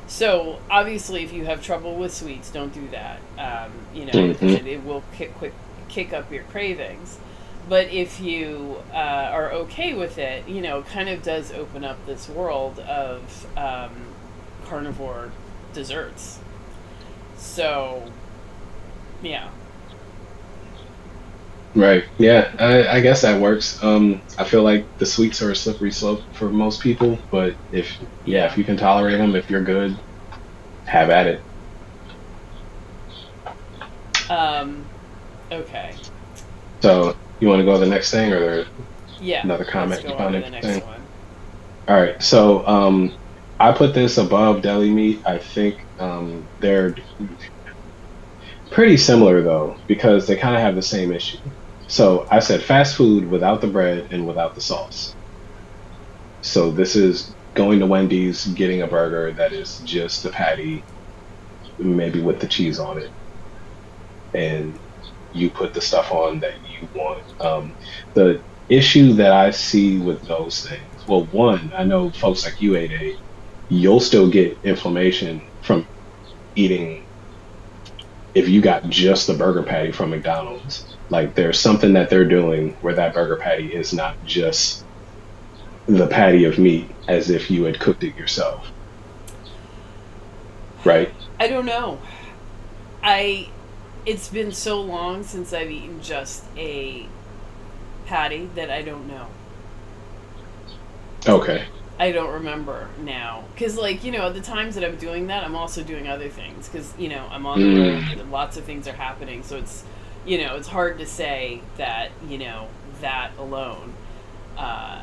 So obviously, if you have trouble with sweets, don't do that. Because Hmm. it will kick up your cravings. But if you are okay with it, it kind of does open up this world of carnivore desserts. So yeah, Right. Yeah, I guess that works. I feel like the sweets are a slippery slope for most people, but yeah, yeah. if you can tolerate them, if you're good, have at it. Um, okay, So, you want to go to the next thing, or there yeah. another Let's comment you go on found to the next interesting? one. All right. So, I put this above deli meat. I think they're pretty similar though, because they kind of have the same issue. So, I said fast food without the bread and without the sauce. So, this is going to Wendy's, getting a burger that is just the patty, maybe with the cheese on it, and you put the stuff on that you want. The issue that I see with those things, well, one, I know folks like you, A, you'll still get inflammation from eating if you got just the burger patty from McDonald's. Like there's something that they're doing where that burger patty is not just the patty of meat as if you had cooked it yourself, right? I don't know. I It's been so long since I've eaten just a patty that I don't know. Okay. I don't remember now. Because, like, at the times that I'm doing that, I'm also doing other things. Because, I'm on the road, Mm, lots of things are happening. So it's hard to say that, that alone.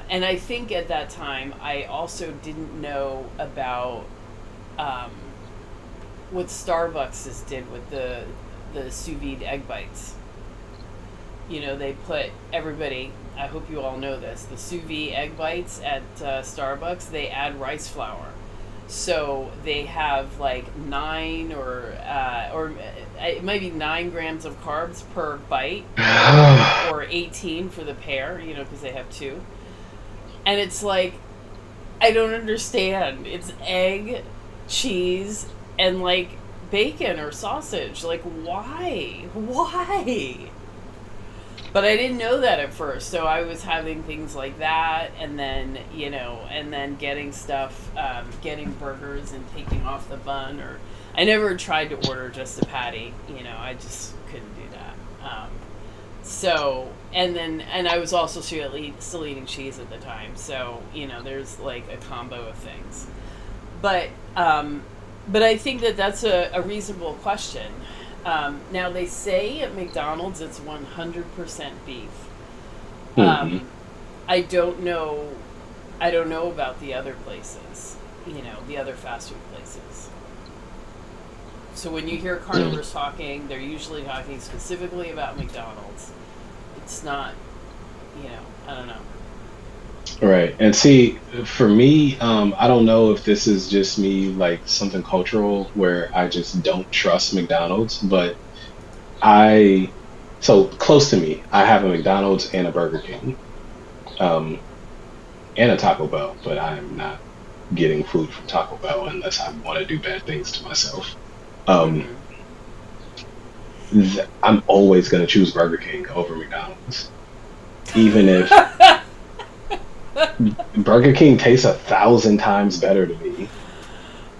And I think at that time, I also didn't know about um, what Starbucks has did with the sous vide egg bites. They put everybody. I hope you all know this. The sous vide egg bites at Starbucks, they add rice flour, so they have like it might be 9 grams of carbs per bite, or 18 for the pair. Because they have two, and it's like I don't understand. It's egg, cheese, and like bacon or sausage. Like why? Why? But I didn't know that at first, so I was having things like that, and then and then getting stuff, getting burgers and taking off the bun. Or I never tried to order just a patty. I just couldn't do that. So and I was also still eating cheese at the time, so there's like a combo of things. But but I think that that's a reasonable question. Now they say at McDonald's it's 100% beef. mhm. Um, I don't know. I don't know about the other places. The other fast food places. So when you hear Mm. carnivores talking, they're usually talking specifically about McDonald's. It's not. I don't know. Right. And see, for me, I don't know if this is just me, like something cultural where I just don't trust McDonald's, but I so close to me, I have a McDonald's and a Burger King, um, and a Taco Bell, but I am not getting food from Taco Bell unless I want to do bad things to myself. Um, Mm-hmm. I'm always going to choose Burger King over McDonald's, even if Burger King tastes 1,000 times better to me.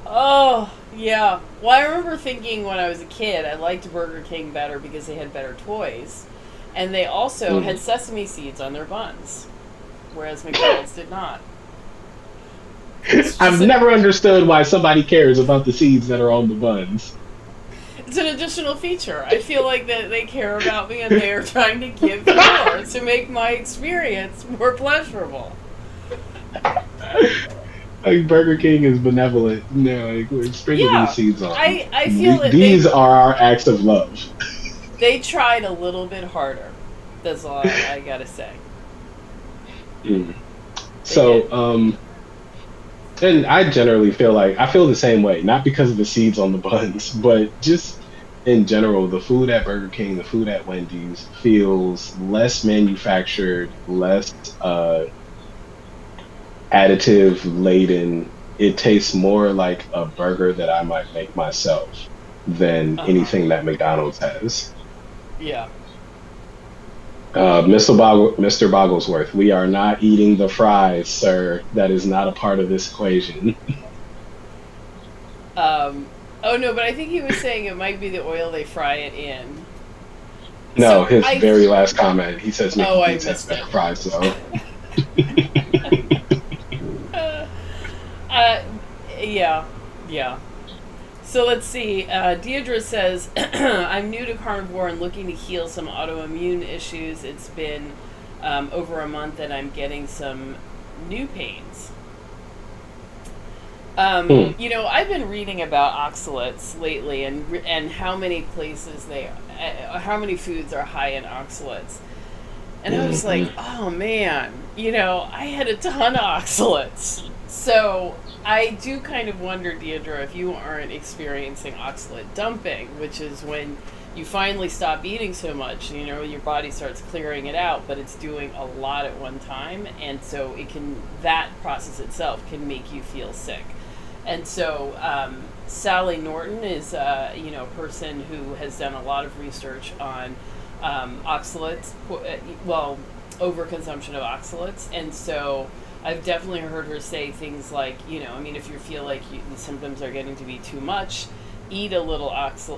Oh, yeah. Well, I remember thinking when I was a kid, I liked Burger King better because they had better toys. And they also Mm. had sesame seeds on their buns, whereas McDonald's did not. It's just I've never understood why somebody cares about the seeds that are on the buns. it's an additional feature. I feel like that they care about me and they are trying to give more to make my experience more pleasurable. Like Burger King is benevolent. No, like, we're sprinkle these Yeah, seeds on. I feel that These are our acts of love. they tried a little bit harder. That's all I gotta say. Mm. They did. So, and I generally feel like I feel the same way, not because of the seeds on the buns, but just in general, the food at Burger King, the food at Wendy's feels less manufactured, less additive laden. It tastes more like a burger that I might make myself than Uh huh. anything that McDonald's has. Yeah. Mr. Bogglesworth, we are not eating the fries, sir. That is not a part of this equation. Um. Oh no, but I think he was saying it might be the oil they fry it in. No, So his I. very last comment, he says Mickey Oh, I D's has missed better it. fries, though. Uh, uh, yeah, yeah. So let's see. Deidre says, I'm new to carnivore and looking to heal some autoimmune issues. It's been over a month and I'm getting some new pains. Hmm. I've been reading about oxalates lately and how many places how many foods are high in oxalates. And I was like, Hmm. oh man, I had a ton of oxalates. So I do kind of wonder, Deidre, if you aren't experiencing oxalate dumping, which is when you finally stop eating so much, your body starts clearing it out, but it's doing a lot at one time. And so that process itself can make you feel sick. And so Sally Norton is, a person who has done a lot of research on oxalates, well, overconsumption of oxalates. And so I've definitely heard her say things like, if you feel like the symptoms are getting to be too much, eat a little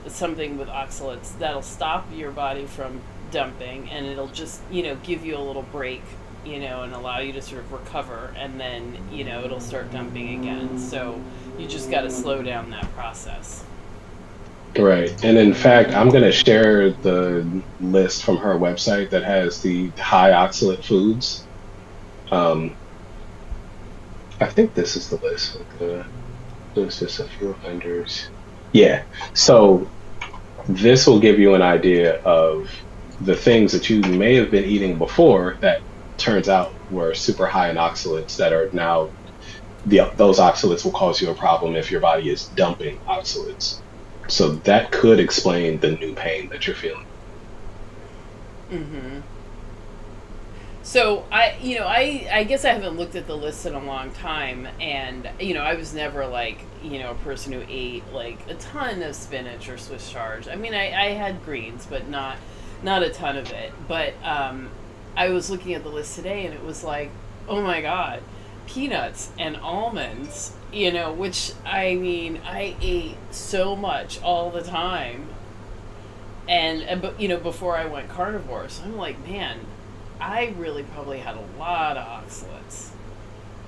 something with oxalates that'll stop your body from dumping, and it'll just, give you a little break, and allow you to sort of recover, and then, it'll start dumping again. So you just got to slow down that process. Right. And in fact, I'm going to share the list from her website that has the high oxalate foods. Um, I think this is the list. There's just a few offenders. Yeah. So this will give you an idea of the things that you may have been eating before that turns out were super high in oxalates that are now those oxalates will cause you a problem if your body is dumping oxalates. So that could explain the new pain that you're feeling. Mm-hmm. So I guess I haven't looked at the list in a long time, and I was never like a person who ate like a ton of spinach or Swiss chard. I mean, I had greens, but not a ton of it. But I was looking at the list today, and it was like, oh my god, peanuts and almonds. Which I mean, I ate so much all the time, and but before I went carnivore, so I'm like, man, I really probably had a lot of oxalates.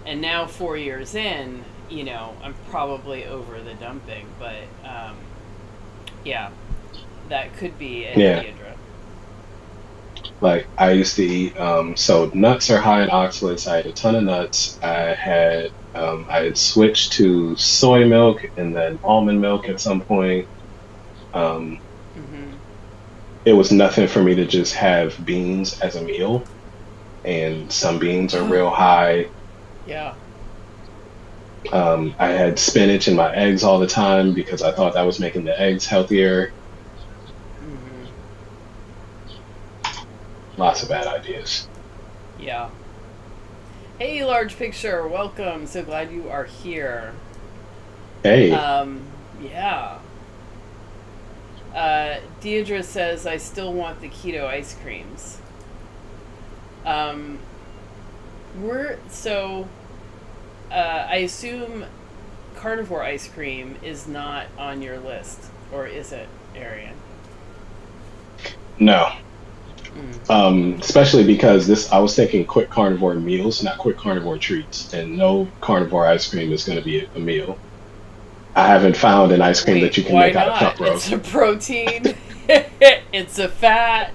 And now 4 years in, I'm probably over the dumping, but yeah, that could be it, Yeah. Deidre. Like I used to eat, so nuts are high in oxalates. I had a ton of nuts. I had switched to soy milk and then almond milk at some point. Um, Mm-hmm. it was nothing for me to just have beans as a meal, and some beans are real high. Yeah. I had spinach in my eggs all the time because I thought that was making the eggs healthier. Mm-hmm. Lots of bad ideas. Yeah. Hey, large picture, welcome. So glad you are here. Hey, Um, yeah. Deidre says, I still want the keto ice creams. Um, we're, so, I assume carnivore ice cream is not on your list, or is it, Arian? no. Mm. Especially because I was thinking quick carnivore meals, not quick carnivore treats, and no carnivore ice cream is going to be a meal. I haven't found an ice cream that Wait, you can why make out of not? cup It's a roast. protein, it's a fat.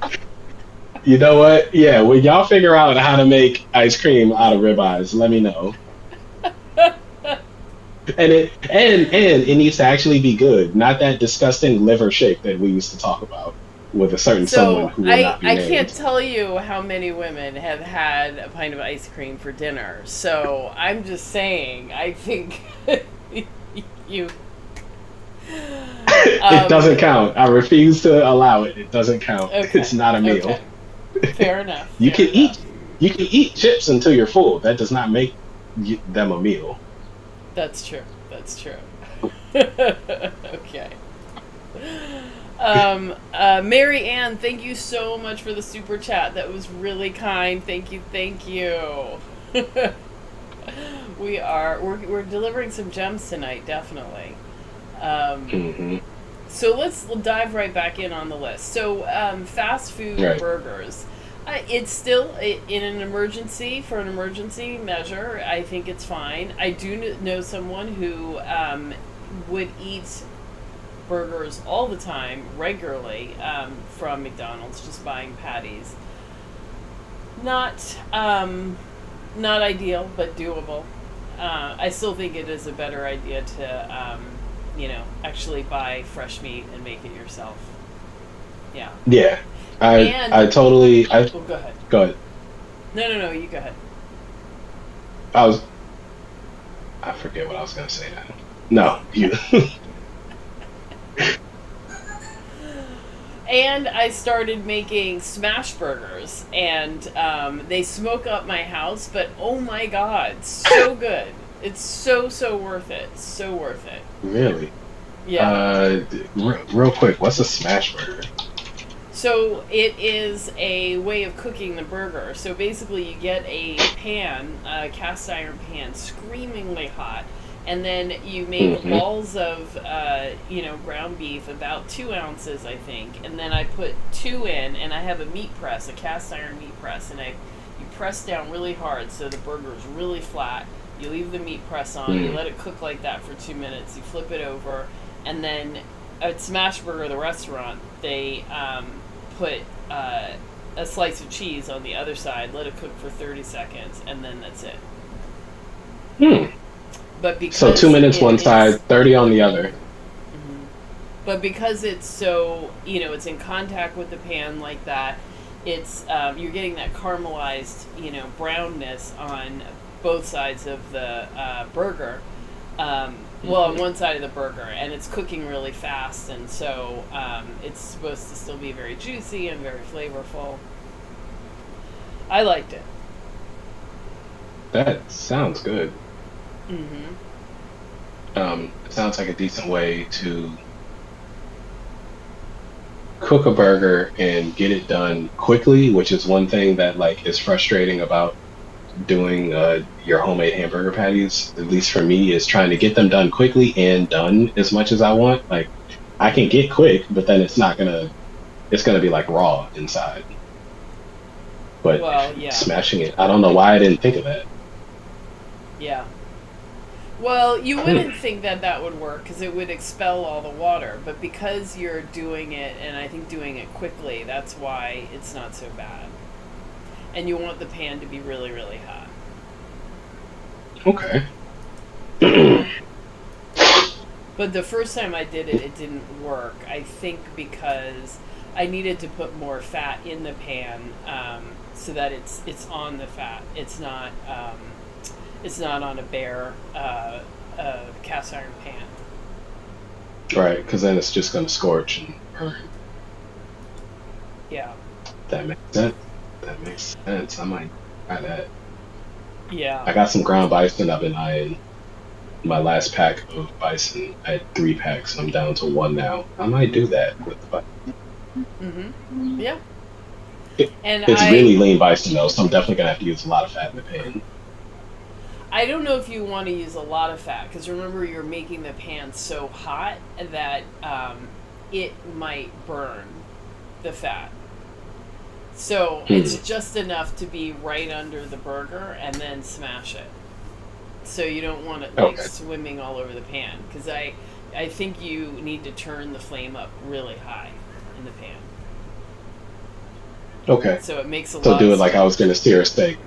You know what? Yeah, when y'all figure out how to make ice cream out of ribeyes, let me know. And it needs to actually be good, not that disgusting liver shake that we used to talk about with a certain someone So who will I not be I can't named. tell you how many women have had a pint of ice cream for dinner. So I'm just saying. I think you. It Um. doesn't count. I refuse to allow it. It doesn't count. It's Okay. not a meal. Okay. Fair enough. You can Fair enough. eat you can eat chips until you're full. That does not make them a meal. That's true. That's true. Okay. Mary Ann, thank you so much for the super chat. That was really kind. Thank you. Thank you. We're delivering some gems tonight, definitely. Um, Hmm. so let's dive right back in on the list. So fast food Right. burgers. It's still in an emergency, for an emergency measure. I think it's fine. I do know someone who would eat burgers all the time, regularly, from McDonald's, just buying patties. Not not ideal, but doable. I still think it is a better idea to, actually buy fresh meat and make it yourself. Yeah. Yeah. I And, totally I well, go ahead. go ahead. No, no, no, you go ahead. I was I forget what I was gonna say now. No, you And I started making smash burgers, and they smoke up my house, but oh my god, so good. It's so, so worth it. So worth it. really. Yeah. Real quick, what's a smash burger? So it is a way of cooking the burger. So basically, you get a pan, a cast iron pan, screamingly hot, and then you make Hmm. balls of, ground beef, about 2 ounces, I think, and then I put two in, and I have a meat press, a cast iron meat press, and you press down really hard so the burger is really flat. You leave the meat press on, you Mm. let it cook like that for 2 minutes, you flip it over, and then at Smash Burger, the restaurant, they put a slice of cheese on the other side, let it cook for 30 seconds, and then that's it. Hmm. But So two because minutes it one is, side, 30 on the other. mhm. But because it's so, it's in contact with the pan like that, it's you're getting that caramelized, brownness on both sides of the burger. Well, on Hmm. one side of the burger, and it's cooking really fast, and so it's supposed to still be very juicy and very flavorful. I liked it. That sounds good. Mm-hmm. It sounds like a decent way to cook a burger and get it done quickly, which is one thing that like is frustrating about doing your homemade hamburger patties, at least for me, is trying to get them done quickly and done as much as I want. Like I can get quick, but then it's gonna be like raw inside. But if Well, yeah, smashing it, I don't know why I didn't think of that. yeah. Well, you Hmm. wouldn't think that that would work because it would expel all the water, but because you're doing it, and I think doing it quickly, that's why it's not so bad. And you want the pan to be really, really hot. Okay. But the first time I did it, it didn't work. I think because I needed to put more fat in the pan, so that it's on the fat. It's not on a bare cast iron pan. Right, because then it's just gonna scorch and burn. Yeah. That makes sense. That makes sense. I might try that. Yeah. I got some ground bison I've been eyeing. My last pack of bison, I had 3 packs. I'm down to one now. I might do that with the bison. Yeah. It, And it's really lean bison though, so I'm definitely gonna have to use a lot of fat in the pan. I don't know if you want to use a lot of fat because remember you're making the pan so hot that it might burn the fat. So Hmm. it's just enough to be right under the burger and then smash it. So you don't want it like Okay. swimming all over the pan because I think you need to turn the flame up really high in the pan. Okay. So it makes a So lot do of it like I was gonna sear a steak.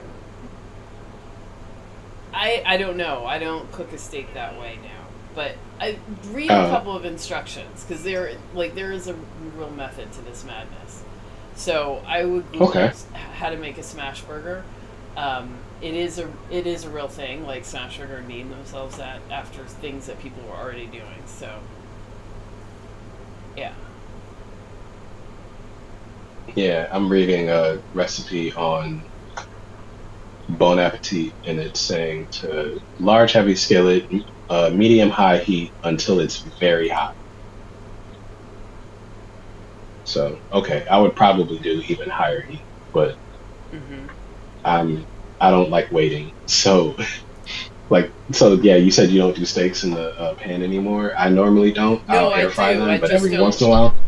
I don't know. I don't cook a steak that way now. But I read a Uh, couple of instructions because there is a real method to this madness. So I would Google okay. how to make a smash burger. It is a real thing. Like smash burger named themselves that after things that people were already doing. So yeah. Yeah, I'm reading a recipe on Bon Appetit, and it's saying to large heavy skillet, medium high heat until it's very hot. So okay, I would probably do even higher heat, but hmm I'm I don't like waiting. So so yeah, you said you don't do steaks in the pan anymore. I normally don't. No, I'll I air fry do. I them, but just every once don't. in a while.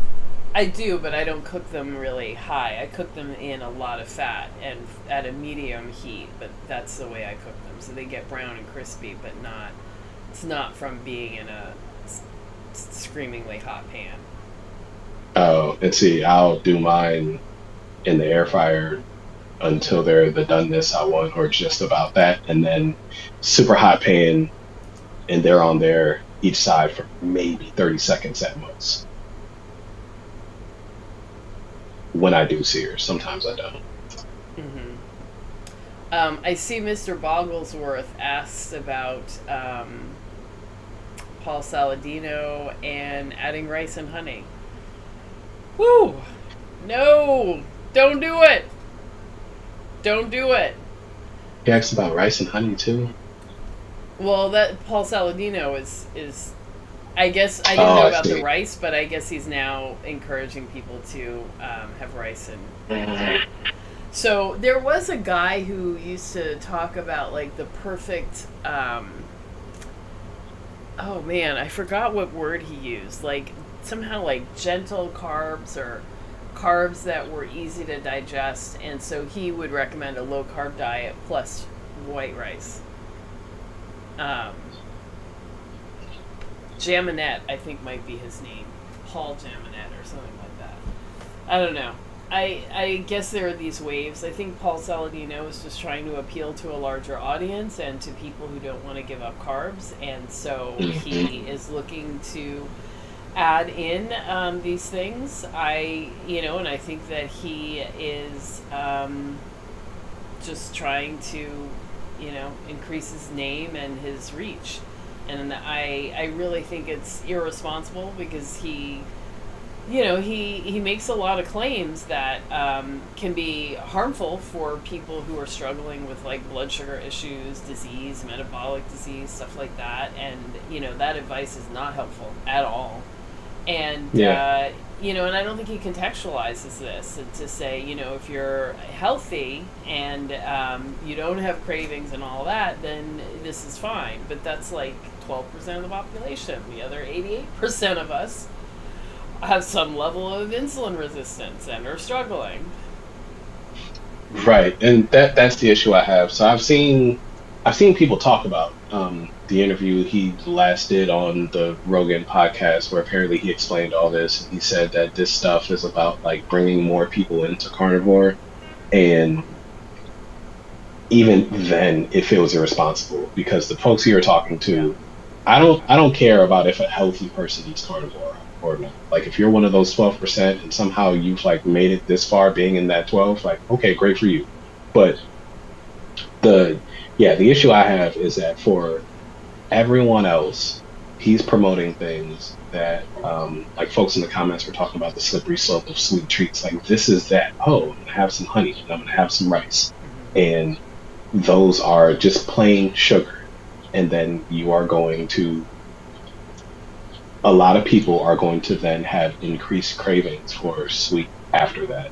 I do, but I don't cook them really high. I cook them in a lot of fat and at a medium heat, but that's the way I cook them. So they get brown and crispy, but not it's not from being in a screamingly hot pan. Oh, and see, I'll do mine in the air fryer until they're the doneness I want, or just about that, and then super hot pan, and they're on there each side for maybe 30 seconds at most. When I do sear, sometimes I don't. hmm I see Mr. Bogglesworth asks about Paul Saladino and adding rice and honey. Woo! No! Don't do it! Don't do it! He asked about rice and honey too. Well, that Paul Saladino is I guess I didn't Oh, know I about the see. rice, but I guess he's now encouraging people to have rice and honey. So there was a guy who used to talk about like the perfect. Oh man, I forgot what word he used. Like somehow like gentle carbs or carbs that were easy to digest, and so he would recommend a low carb diet plus white rice. Um, Jaminet, I think, might be his name. Paul Jaminet or something like that. I don't know. I guess there are these waves. I think Paul Saladino is just trying to appeal to a larger audience and to people who don't want to give up carbs. And so Hmm. he is looking to add in these things. And I think that he is just trying to, increase his name and his reach. And I really think it's irresponsible because he makes a lot of claims that can be harmful for people who are struggling with like blood sugar issues, disease, metabolic disease, stuff like that. And, that advice is not helpful at all. And, Yeah. and I don't think he contextualizes this to say, if you're healthy and you don't have cravings and all that, then this is fine. But that's like 12% of the population. The other 88% of us have some level of insulin resistance and are struggling. Right, and that's the issue I have. So I've seen people talk about the interview he last did on the Rogan podcast, where apparently he explained all this, and he said that this stuff is about like bringing more people into carnivore, and even then, it feels irresponsible because the folks you're talking Yeah. to, I don't care about if a healthy person eats carnivore or not. Like if you're one of those 12% and somehow you've like made it this far being in that 12, like okay, great for you. But the yeah, the issue I have is that for everyone else, he's promoting things. that like folks in the comments were talking about the slippery slope of sweet treats. Like this is that. Oh, I'm gonna have some honey and I'm gonna have some rice, and those are just plain sugar. And then you are going to, a lot of people are going to then have increased cravings for sweet after that,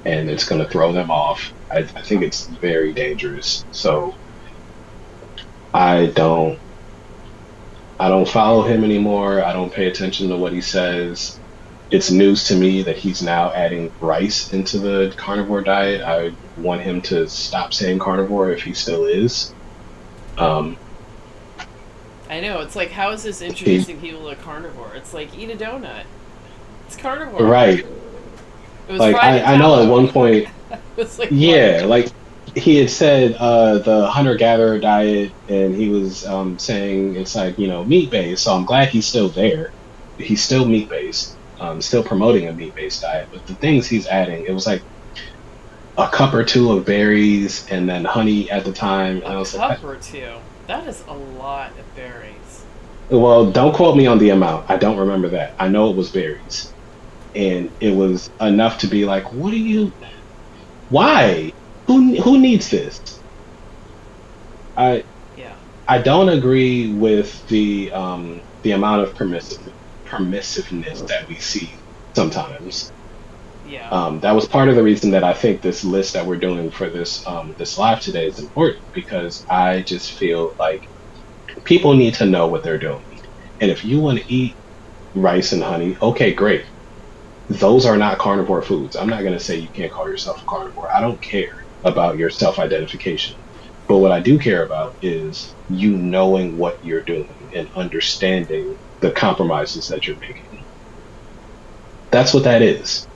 and it's going to throw them off. I think it's very dangerous. So I don't I don't follow him anymore. I don't pay attention to what he says. It's news to me that he's now adding rice into the carnivore diet. I want him to stop saying carnivore if he still is. Um, I know. It's like, how is this he, introducing people to carnivore? It's like, eat a donut. It's carnivore. right. It was Like fried in I know at tallow. one point, It's like, what? yeah, like he had said the hunter gatherer diet, and he was saying it's like meat based. So I'm glad he's still there. He's still meat based. Still promoting a meat based diet, but the things he's adding, it was like a cup or two of berries and then honey at the time. And A I was like, cup or two. That is a lot of berries. well, don't quote me on the amount. I don't remember that. I know it was berries, and it was enough to be like, what are you? Why? Who needs this? I Yeah. I don't agree with the amount of permissiveness that we see sometimes. Yeah. That was part of the reason that I think this list that we're doing for this live today is important, because I just feel like people need to know what they're doing. And if you want to eat rice and honey, okay, great. Those are not carnivore foods. I'm not going to say you can't call yourself a carnivore. I don't care about your self-identification. But what I do care about is you knowing what you're doing and understanding the compromises that you're making. That's what that is.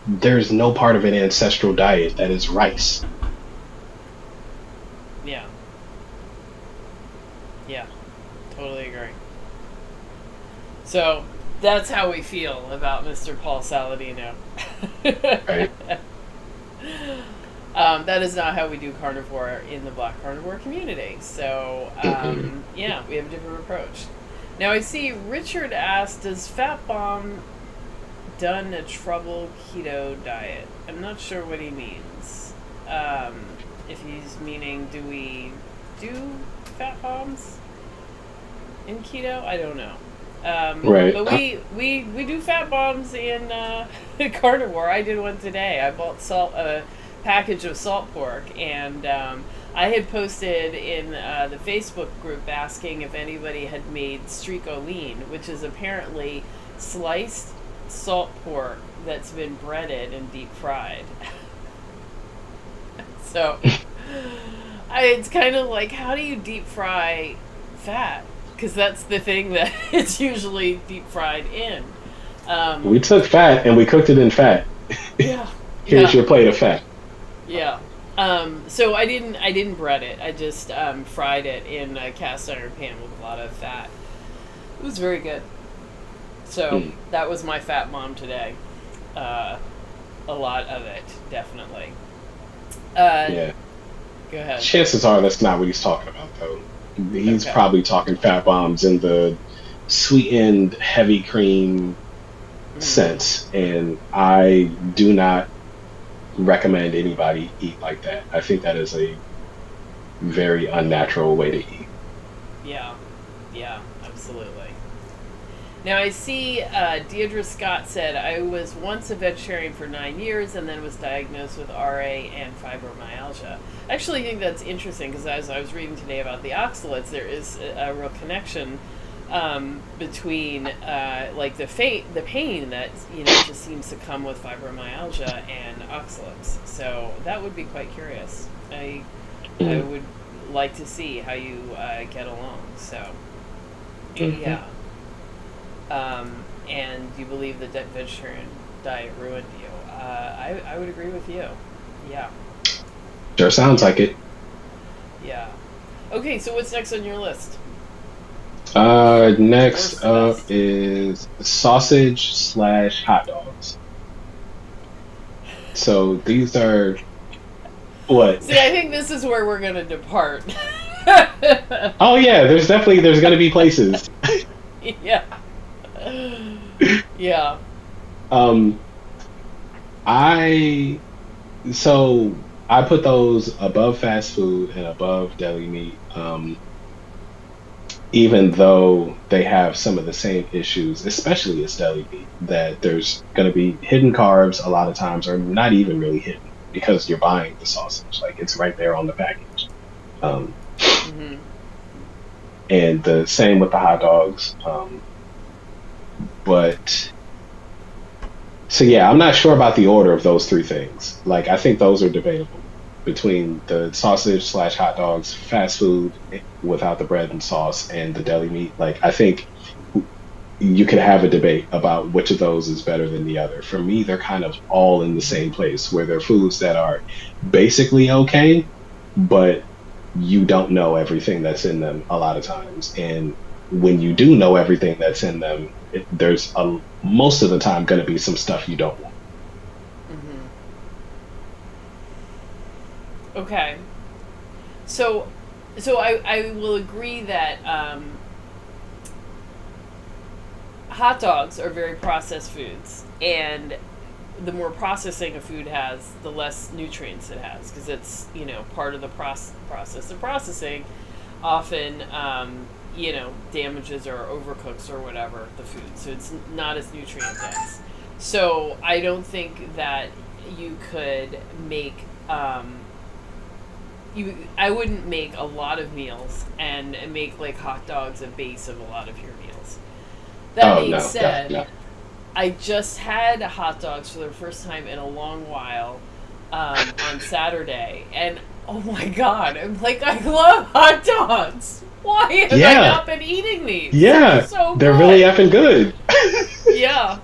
There's no part of an ancestral diet that is rice. Yeah. Yeah. Totally agree. So that's how we feel about Mr. Paul Saladino. Right? That is not how we do carnivore in the Black Carnivore community. So, yeah, we have a different approach. Now, I see Richard asked, does Fat Bomb done a trouble keto diet? I'm not sure what he means. If he's meaning, do we do fat bombs in keto? I don't know. Right. But we do fat bombs in carnivore. I did one today. I bought a package of salt pork, and I had posted in the Facebook group asking if anybody had made streakoline, which is apparently sliced salt pork that's been breaded and deep fried. So it's kind of like, how do you deep fry fat? Because that's the thing that it's usually deep fried in. We took fat and we cooked it in fat. Yeah. Here's Yeah. your plate of fat. Yeah. So I didn't bread it. I just fried it in a cast iron pan with a lot of fat. It was very good. So that was my fat mom today. A lot of it, definitely. Yeah. Go ahead. Chances are that's not what he's talking about, though. He's Okay. probably talking fat bombs in the sweetened heavy cream sense, and I do not recommend anybody eat like that. I think that is a very unnatural way to eat. Yeah. Yeah, absolutely. Now I see Deirdre Scott said, I was once a vegetarian for 9 years and then was diagnosed with RA and fibromyalgia. I actually think that's interesting, because as I was reading today about the oxalates, there is a real connection between like the pain that just seems to come with fibromyalgia and oxalates. So that would be quite curious. I would like to see how you get along. So yeah. And you believe the vegetarian diet ruined you. I would agree with you. Yeah. Sure sounds like it. Yeah. Okay, so what's next on your list? Next What's the up best? is sausage slash hot dogs. So these are what? See, I think this is where we're going to depart. Oh yeah, there's going to be places. Yeah. Yeah. Um, I so I put those above fast food and above deli meat. Even though they have some of the same issues, especially as deli meat, that there's going to be hidden carbs a lot of times, or not even really hidden because you're buying the sausage, like it's right there on the package. Um, Hmm. and the same with the hot dogs. But so yeah, I'm not sure about the order of those three things. Like I think those are debatable between the sausage slash hot dogs, fast food without the bread and sauce, and the deli meat. Like I think you could have a debate about which of those is better than the other. For me, they're kind of all in the same place where they're foods that are basically okay, but you don't know everything that's in them a lot of times. And when you do know everything that's in them, there's most of the time going to be some stuff you don't want. Hmm. Okay. So, I will agree that hot dogs are very processed foods, and the more processing a food has, the less nutrients it has, because it's part of the process of processing. Often, damages or overcooks or whatever the food, so it's not as nutrient dense. So I don't think that you could make I wouldn't make a lot of meals and make like hot dogs a base of a lot of your meals. That Oh being no, definitely said, not. I just had hot dogs for the first time in a long while on Saturday, and oh my god, I'm like, I love hot dogs. Why have I Yeah, not been eating these? They're yeah, so they're really good. effing good. Yeah.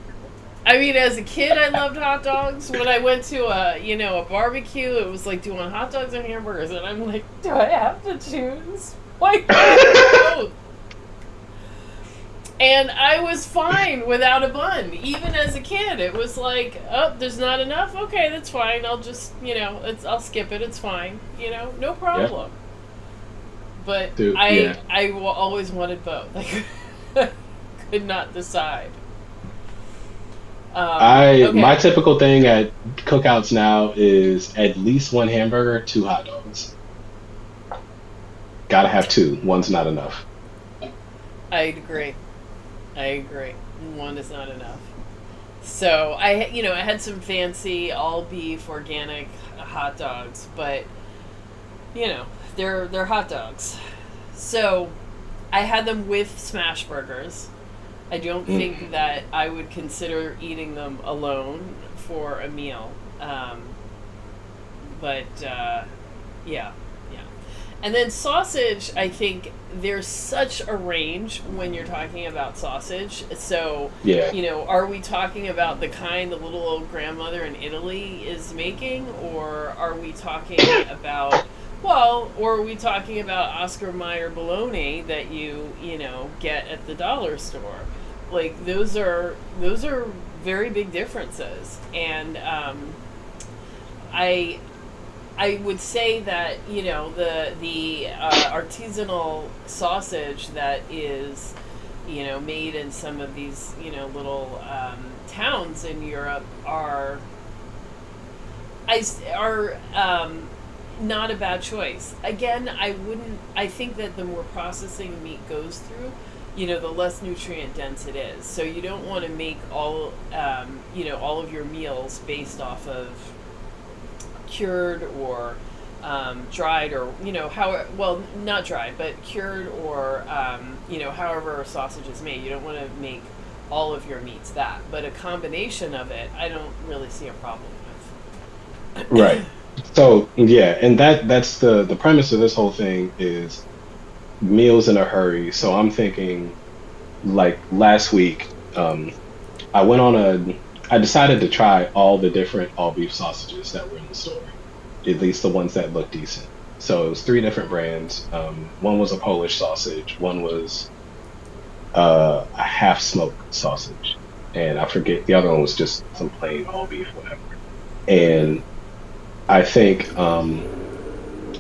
I mean, as a kid, I loved hot dogs. When I went to a barbecue, it was like, do you want hot dogs or hamburgers? And I'm like, do I have to choose? Why can't I have both? And I was fine without a bun. Even as a kid, it was like, oh, there's not enough. Okay, that's fine. I'll just, I'll skip it. It's fine. No Yeah, problem. But dude, I, yeah. I always wanted both. I could not decide. My Okay. typical thing at cookouts now is at least one hamburger, two hot dogs. Gotta have two. One's not enough. I agree. I agree. One is not enough. So I had some fancy all beef organic hot dogs, but you know, they're hot dogs. So I had them with smash burgers. I don't think Mm. that I would consider eating them alone for a meal. But yeah, yeah. And then sausage, I think there's such a range when you're talking about sausage. So, Yeah. are we talking about the kind the little old grandmother in Italy is making, or are we talking about, or are we talking about Oscar Mayer bologna that you get at the dollar store? Like those are very big differences, and I I would say that the artisanal sausage that is made in some of these little towns in Europe are not a bad choice. Again, I wouldn't. I think that the more processing meat goes through, the less nutrient dense it is. So you don't want to make all of your meals based off of cured or dried, or how well, not dried but cured, or however a sausage is made. You don't want to make all of your meats that, but a combination of it I don't really see a problem Right. So yeah, and that's the premise of this whole thing is meals in a hurry. So I'm thinking like last week, I went on I decided to try all the different all beef sausages that were in the store, at least the ones that looked decent. So it was three different brands. One was a Polish sausage, one was a half smoked sausage, and I forget the other one was just some plain all beef, whatever. with. And I think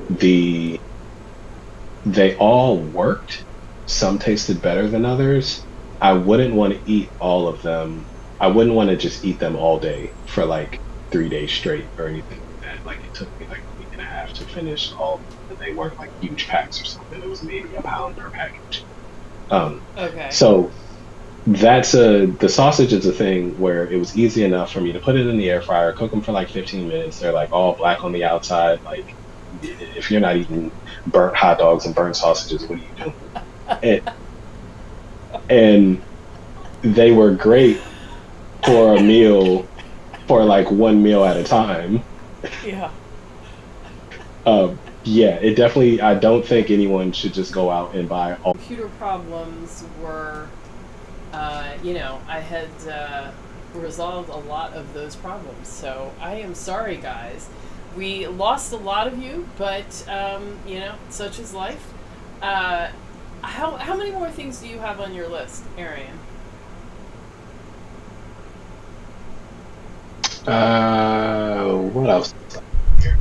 the they all worked. Some tasted better than others. I wouldn't want to eat all of them. I wouldn't want to just eat them all day for like 3 days straight or anything like that. Like it took me like a week and a half to finish all of them. And they weren't like huge packs or something. It was maybe a pound per package. Um, Okay. so the sausage is a thing where it was easy enough for me to put it in the air fryer, cook them for like 15 minutes. They're like all black on the outside. Like if you're not eating burnt hot dogs and burnt sausages, what are you doing? And, and they were great for a meal, for like one meal at a time. Yeah. Yeah, it definitely. I don't think anyone should just go out and buy all. Computer problems were, I had resolved a lot of those problems. So I am sorry, guys. We lost a lot of you, but, such is life. How many more things do you have on your list, Arian? What else?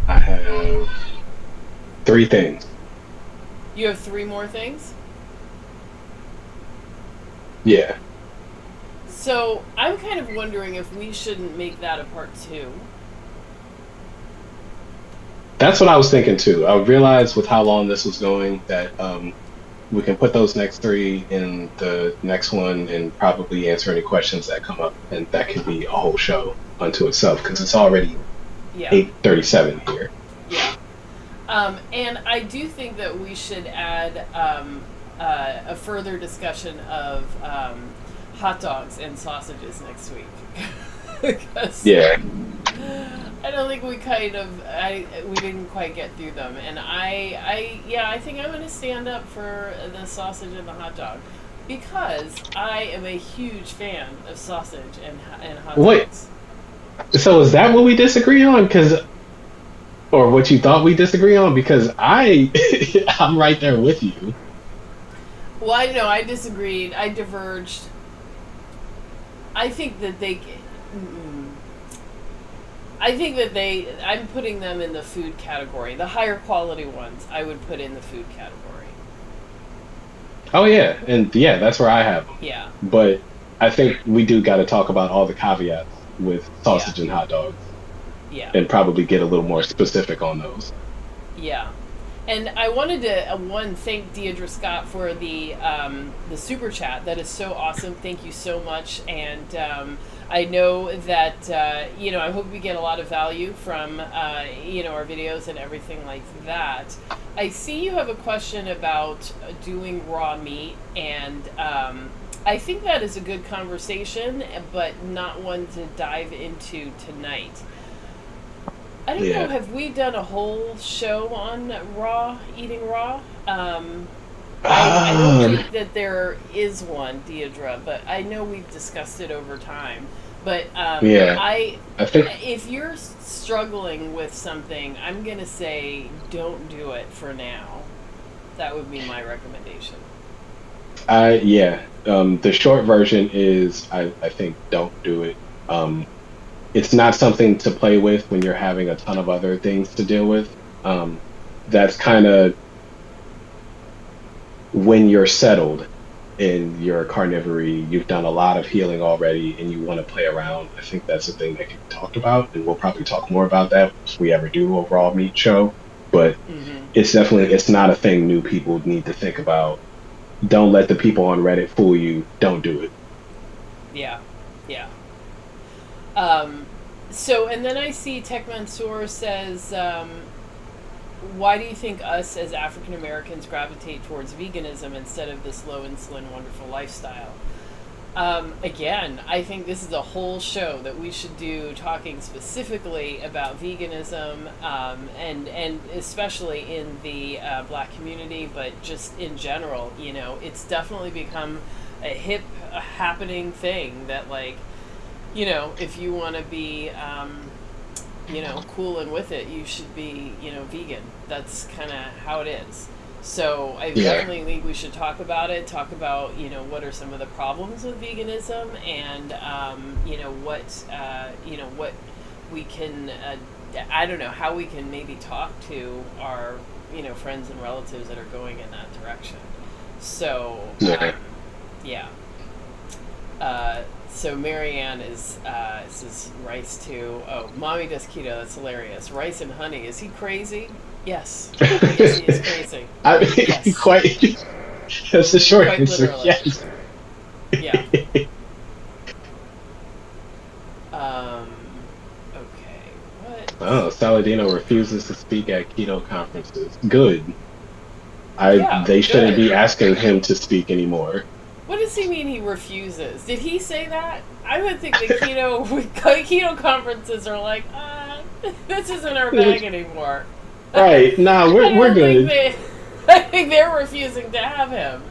I have three things. You have three more things? Yeah, So I'm kind of wondering if we shouldn't make that a part two. that's what I was thinking too. I realized with how long this was going that we can put those next three in the next one and probably answer any questions that come up, and that could be a whole show unto itself because it's already Yeah. 8:37 here. Yeah. And I do think that we should add a further discussion of hot dogs and sausages next week. Because Yeah, I don't think we didn't quite get through them, and I think I'm gonna stand up for the sausage and the hot dog because I am a huge fan of sausage and hot wait. dogs. So is that what we disagree on? Because or what you thought we disagree on? Because I'm right there with you. Well, I know I disagreed. I diverged. I think that they. mm, I think that I'm putting them in the food category. The higher quality ones, I would put in the food category. Oh yeah, and yeah, that's where I have them. Yeah, But I think we do got to talk about all the caveats with yeah, sausage and hot dogs, yeah, and probably get a little more specific on those. yeah. And I wanted to thank Deidre Scott for the super chat. That is so awesome. Thank you so much. And I know that I hope we get a lot of value from our videos and everything like that. I see you have a question about doing raw meat, and I think that is a good conversation, but not one to dive into tonight. I don't know. Yeah. Have we done a whole show on eating raw? I don't Um, think that there is one, Deidre, but I know we've discussed it over time. But yeah, I think if you're struggling with something, I'm gonna say don't do it for now. That would be my recommendation. yeah. The short version is I think don't do it. It's not something to play with when you're having a ton of other things to deal with. Um, that's kind of when you're settled in your carnivory, you've done a lot of healing already, and you want to play around. I think that's a thing that can be talked about, and we'll probably talk more about that if we ever do a raw meat show. But Hmm. it's not a thing new people need to think about. Don't let the people on Reddit fool you. Don't do it. Yeah, yeah. Um, and then I see Tech Mansour says, why do you think us as African Americans gravitate towards veganism instead of this low insulin, wonderful lifestyle? Again, I think this is a whole show that we should do talking specifically about veganism, and especially in the black community, but just in general, it's definitely become a hip, happening thing that, like, if you want to be, cool and with it, you should be, vegan. That's kind of how it is. So I Yeah. definitely think we should talk about it, talk about, what are some of the problems with veganism, and, what we can, I don't know, how we can maybe talk to our, friends and relatives that are going in that direction. So, Yeah. yeah. So Marianne is says rice too. Oh, mommy does keto. That's hilarious. Rice and honey. Is he crazy? Yes. Yes, he is crazy. I mean, Yes, quite. That's the short quite answer. literally. Yes. Yeah. Um. Okay. What? Oh, Saladino refuses to speak at keto conferences. Good. Yeah. They shouldn't Good. be asking him to speak anymore. What does he mean? He refuses? Did he say that? I would think the keto conferences are like, this isn't our bag anymore. Right. Nah, I we're don't think good. they. I think they're refusing to have him.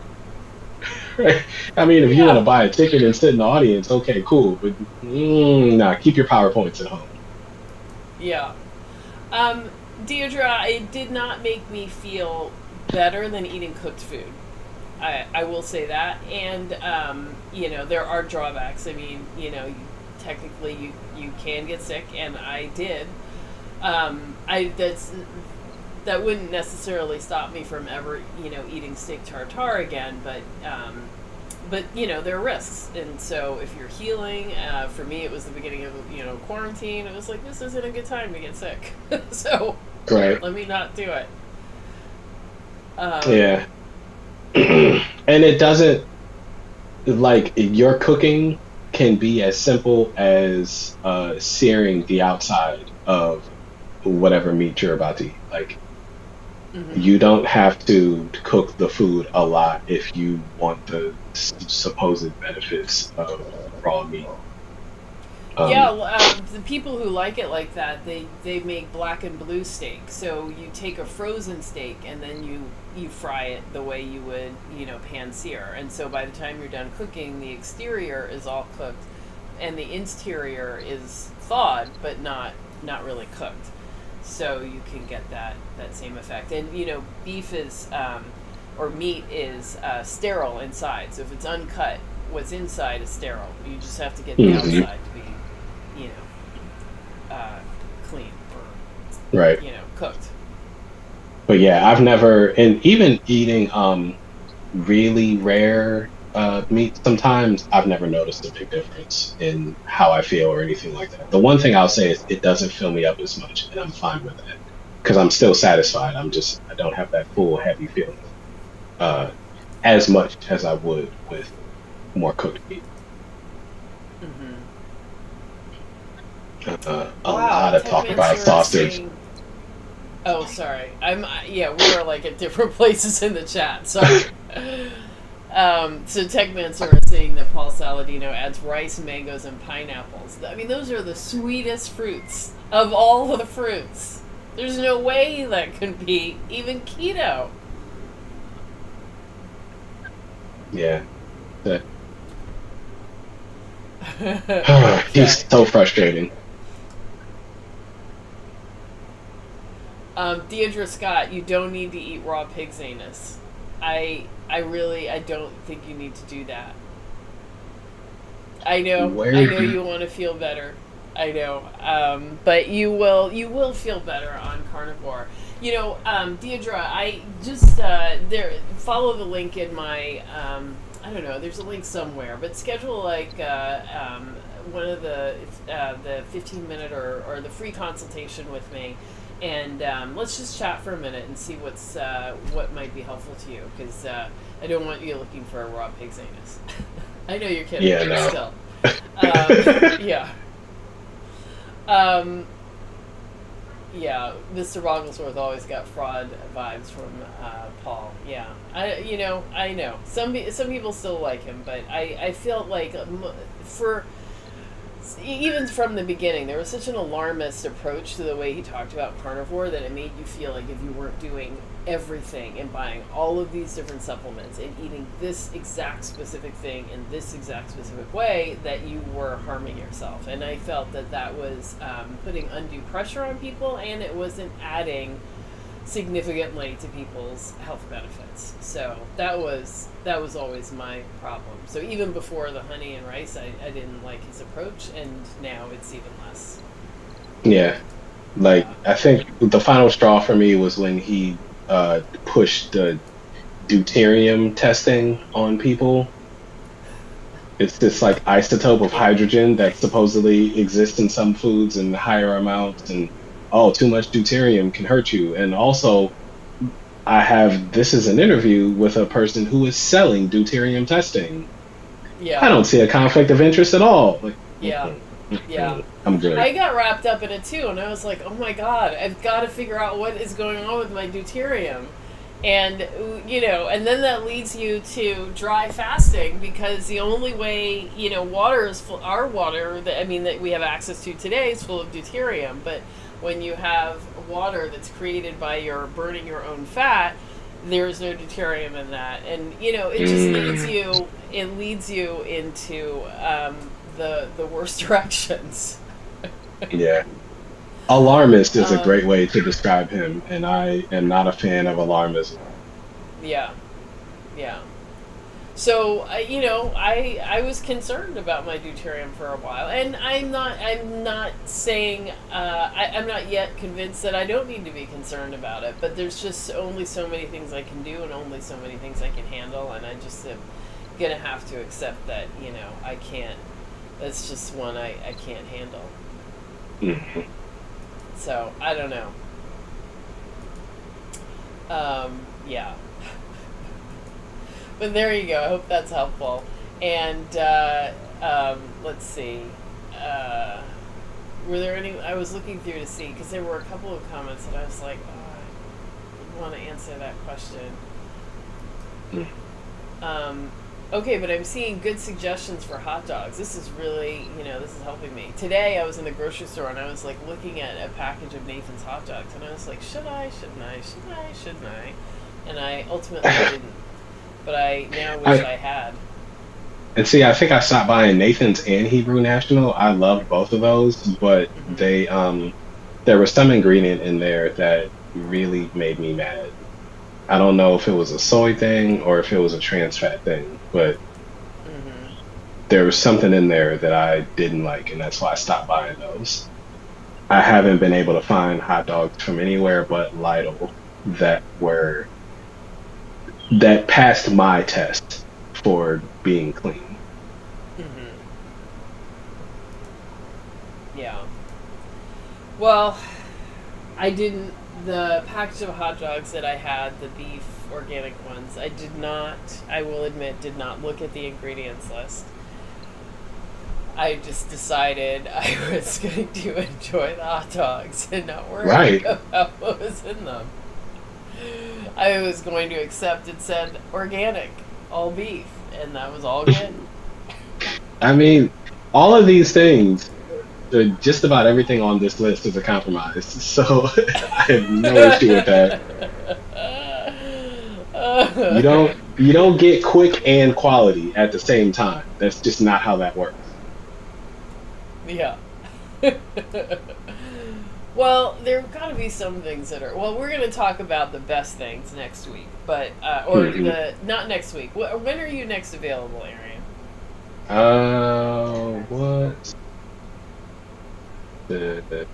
Right. I mean, if you want to Yeah, buy a ticket and sit in the audience, okay, cool. But nah, keep your PowerPoints at home. yeah. Um, Deirdre, it did not make me feel better than eating cooked food. I will say that, and there are drawbacks. I mean, technically you can get sick, and I did. I that wouldn't necessarily stop me from ever eating steak tartare again, but there are risks, and so if you're healing, for me it was the beginning of quarantine. It was like, this isn't a good time to get sick, so Right. let me not do it. Um, Yeah. And it doesn't like your cooking can be as simple as searing the outside of whatever meat you're about to eat. Like mhm. you don't have to cook the food a lot if you want the supposed benefits of raw meat. Yeah, Um, the people who like it like that, they make black and blue steak. So you take a frozen steak and then you fry it the way you would pan sear. And so by the time you're done cooking, the exterior is all cooked, and the interior is thawed, but not really cooked. So you can get that same effect. And beef is or meat is sterile inside. So if it's uncut, what's inside is sterile. You just have to get the mhm, outside to be you know, clean right. or cooked. But yeah, I've never, and even eating really rare meat sometimes I've never noticed a big difference in how I feel or anything like that. The one thing I'll say is it doesn't fill me up as much, and I'm fine with that because I'm still satisfied. I don't have that full heavy feeling uh, as much as I would with more cooked meat. Mm-hmm. A Wow, lot of Tech talk about Mansour is sausage. saying. Oh, sorry. Yeah, we are like at different places in the chat. Sorry. So Tech Mansour is saying that Paul Saladino adds rice, mangoes, and pineapples. I mean, those are the sweetest fruits of all of the fruits. There's no way that could be even keto. Yeah, that- Okay. he's so frustrating. Deidre Scott, you don't need to eat raw pig's anus. I don't think you need to do that. I Where know you want to feel better. I know, but you will feel better on carnivore. Deidre, I just there follow the link in my I don't know. There's a link somewhere, but schedule like one of the 15-minute or the free consultation with me, and let's just chat for a minute and see what might be helpful to you, because I don't want you looking for a raw pig's anus. I know you're kidding, Yeah, but no. still. Yeah. Um, yeah, Mr. Bogglesworth always got fraud vibes from Paul. Yeah, I know. Some people still like him, but I felt like for even from the beginning, there was such an alarmist approach to the way he talked about carnivore that it made you feel like if you weren't doing everything and buying all of these different supplements and eating this exact specific thing in this exact specific way, that you were harming yourself. And I felt that was putting undue pressure on people, and it wasn't adding significantly to people's health benefits. So that was always my problem. So even before the honey and rice, I didn't like his approach, and now it's even less. Yeah. Like Yeah. I think the final straw for me was when he pushed the deuterium testing on people. It's this like isotope of hydrogen that supposedly exists in some foods in higher amounts, and oh, too much deuterium can hurt you. And also, I have this is an interview with a person who is selling deuterium testing. I Yeah, don't see a conflict of interest at all. Like, yeah, yeah. I'm good. I got wrapped up in it too, and I was like, oh my god, I've got to figure out what is going on with my deuterium. And, and then that leads you to dry fasting because the only way, water is full, our water, that we have access to today is full of deuterium. But when you have water that's created by your burning your own fat, there's no deuterium in that. And, it just leads you into the worst directions. Yeah. Alarmist is a Um, great way to describe him, and I am not a fan of alarmism. yeah, yeah. So I was concerned about my deuterium for a while, and I'm not saying I'm not yet convinced that I don't need to be concerned about it. But there's just only so many things I can do, and only so many things I can handle, and I just am gonna have to accept that I can't. That's just one I can't handle. Mhm. So I don't know. Yeah. But there you go. I hope that's helpful. And let's see. Were there any? I was looking through to see because there were a couple of comments that I was like, oh, I want to answer that question. Mm. Okay, but I'm seeing good suggestions for hot dogs. This is really, this is helping me. Today I was in the grocery store and I was like looking at a package of Nathan's hot dogs and I was like, should I, shouldn't I, should I, shouldn't I? And I ultimately didn't. But I now wish I I had. and see, I think I stopped by in Nathan's and Hebrew National. I loved both of those, but Hmm. they there was some ingredient in there that really made me mad. I don't know if it was a soy thing or if it was a trans fat thing, but Hmm. there was something in there that I didn't like, and that's why I stopped buying those. I haven't been able to find hot dogs from anywhere but Lidl that were that passed my test for being clean. Hmm. Yeah. Well, I didn't. The package of hot dogs that I had, the beef organic ones, I did not, I will admit, did not look at the ingredients list. I just decided I was going to enjoy the hot dogs and not worry Right. about what was in them. I was going to accept it said organic, all beef, and that was all good. I mean, all of these things, just about everything on this list is a compromise. So I have no issue with that. You don't get quick and quality at the same time. That's just not how that works. Yeah. Well, there've got to be some things that are. Well, we're going to talk about the best things next week, but or Hmm. the not next week. When are you next available, Arian? What? The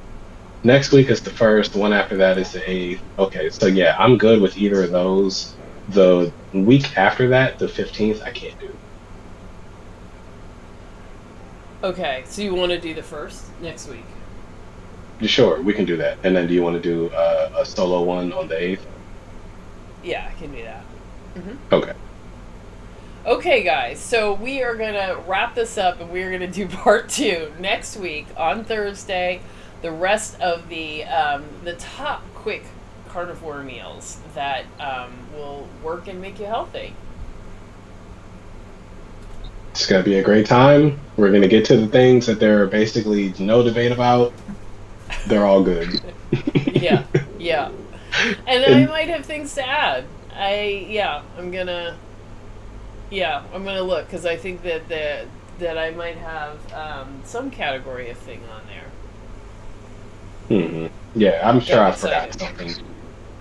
next week is the first. The one after that is the eighth. Okay, so yeah, I'm good with either of those. The week after that, the 15th, I can't do. Okay, so you want to do the first next week? Sure, we can do that. And then do you want to do a solo one on the eighth? Yeah, I can do that. Hmm. Okay. Okay, guys, so we are going to wrap this up and we're going to do part two next week on Thursday. The rest of the top quick carnivore meals that will work and make you healthy. It's gonna be a great time. We're gonna get to the things that there are basically no debate about. They're all good. Yeah, yeah. And I And might have things to add. I'm gonna look because I think that I might have some category of thing on there. yeah, I'm So sure I'm I forgot excited. something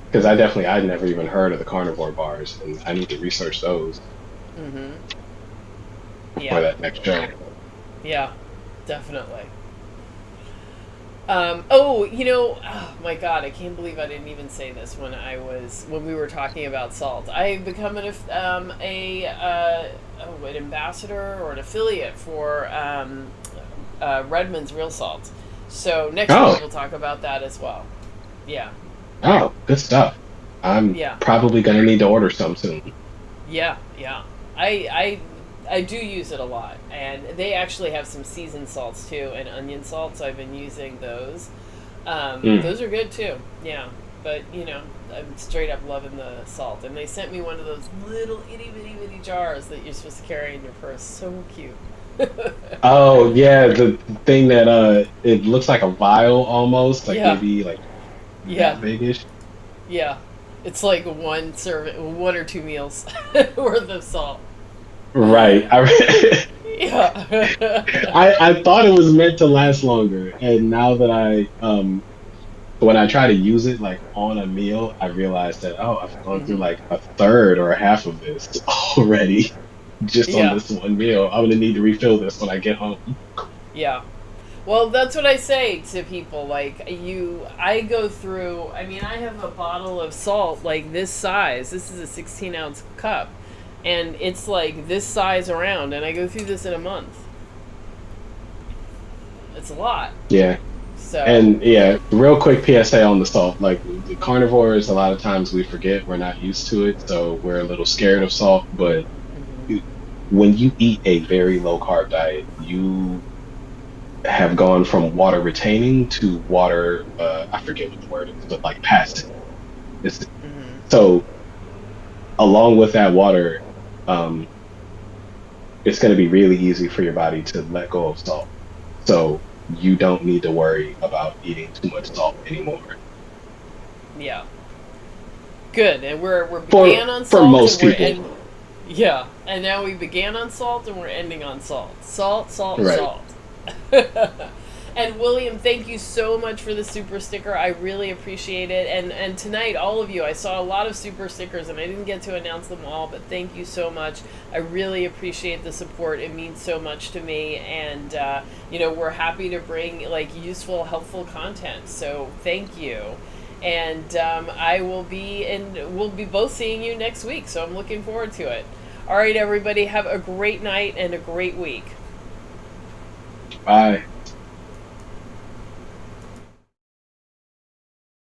because I'd never even heard of the carnivore bars, and I need to research those Mm-hmm. for Yeah, that next show. yeah, definitely. Oh my God, I can't believe I didn't even say this when we were talking about salt. I've become an ambassador or an affiliate for Redmond's Real Salt. So next week Oh, we'll talk about that as well. Yeah, oh, good stuff. I'm yeah, probably gonna need to order some soon. yeah. I I do use it a lot, and they actually have some seasoned salts too, and onion salts. I've been using those. Mm. Those are good too. Yeah, but I'm straight up loving the salt, and they sent me one of those little itty bitty bitty jars that you're supposed to carry in your purse. So cute. Oh yeah, the thing that it looks like a vial almost, like Yeah, maybe like yeah, that bigish. yeah. It's like one serving, one or two meals worth of salt. Right. Yeah. I thought it was meant to last longer, and now that when I try to use it like on a meal, I realize that I've gone through Hmm. like a third or a half of this already just on Yeah, this one meal. I'm gonna need to refill this when I get home. yeah. Well, that's what I say to people. Like, I go through, I mean, I have a bottle of salt like this size. This is a 16-ounce cup. And it's like this size around. And I go through this in a month. It's a lot. Yeah. So, And yeah, real quick PSA on the salt. Like the carnivores, a lot of times we forget we're not used to it, so we're a little scared of salt. But mhm. you- when you eat a very low carb diet, you have gone from water retaining to water, I forget what the word is, but like passing. It's, Mhm. so along with that water, um, it's going to be really easy for your body to let go of salt. So you don't need to worry about eating too much salt anymore. Yeah. Good. And we're For began on for salt and most we're people, end yeah. And now we began on salt and we're ending on salt. Salt, salt, right? salt. And William, thank you so much for the super sticker. I really appreciate it. And tonight, all of you, I saw a lot of super stickers, and I didn't get to announce them all, but thank you so much. I really appreciate the support. It means so much to me, and we're happy to bring like useful, helpful content. So thank you. And we'll be both seeing you next week. So I'm looking forward to it. All right, everybody, have a great night and a great week. Bye.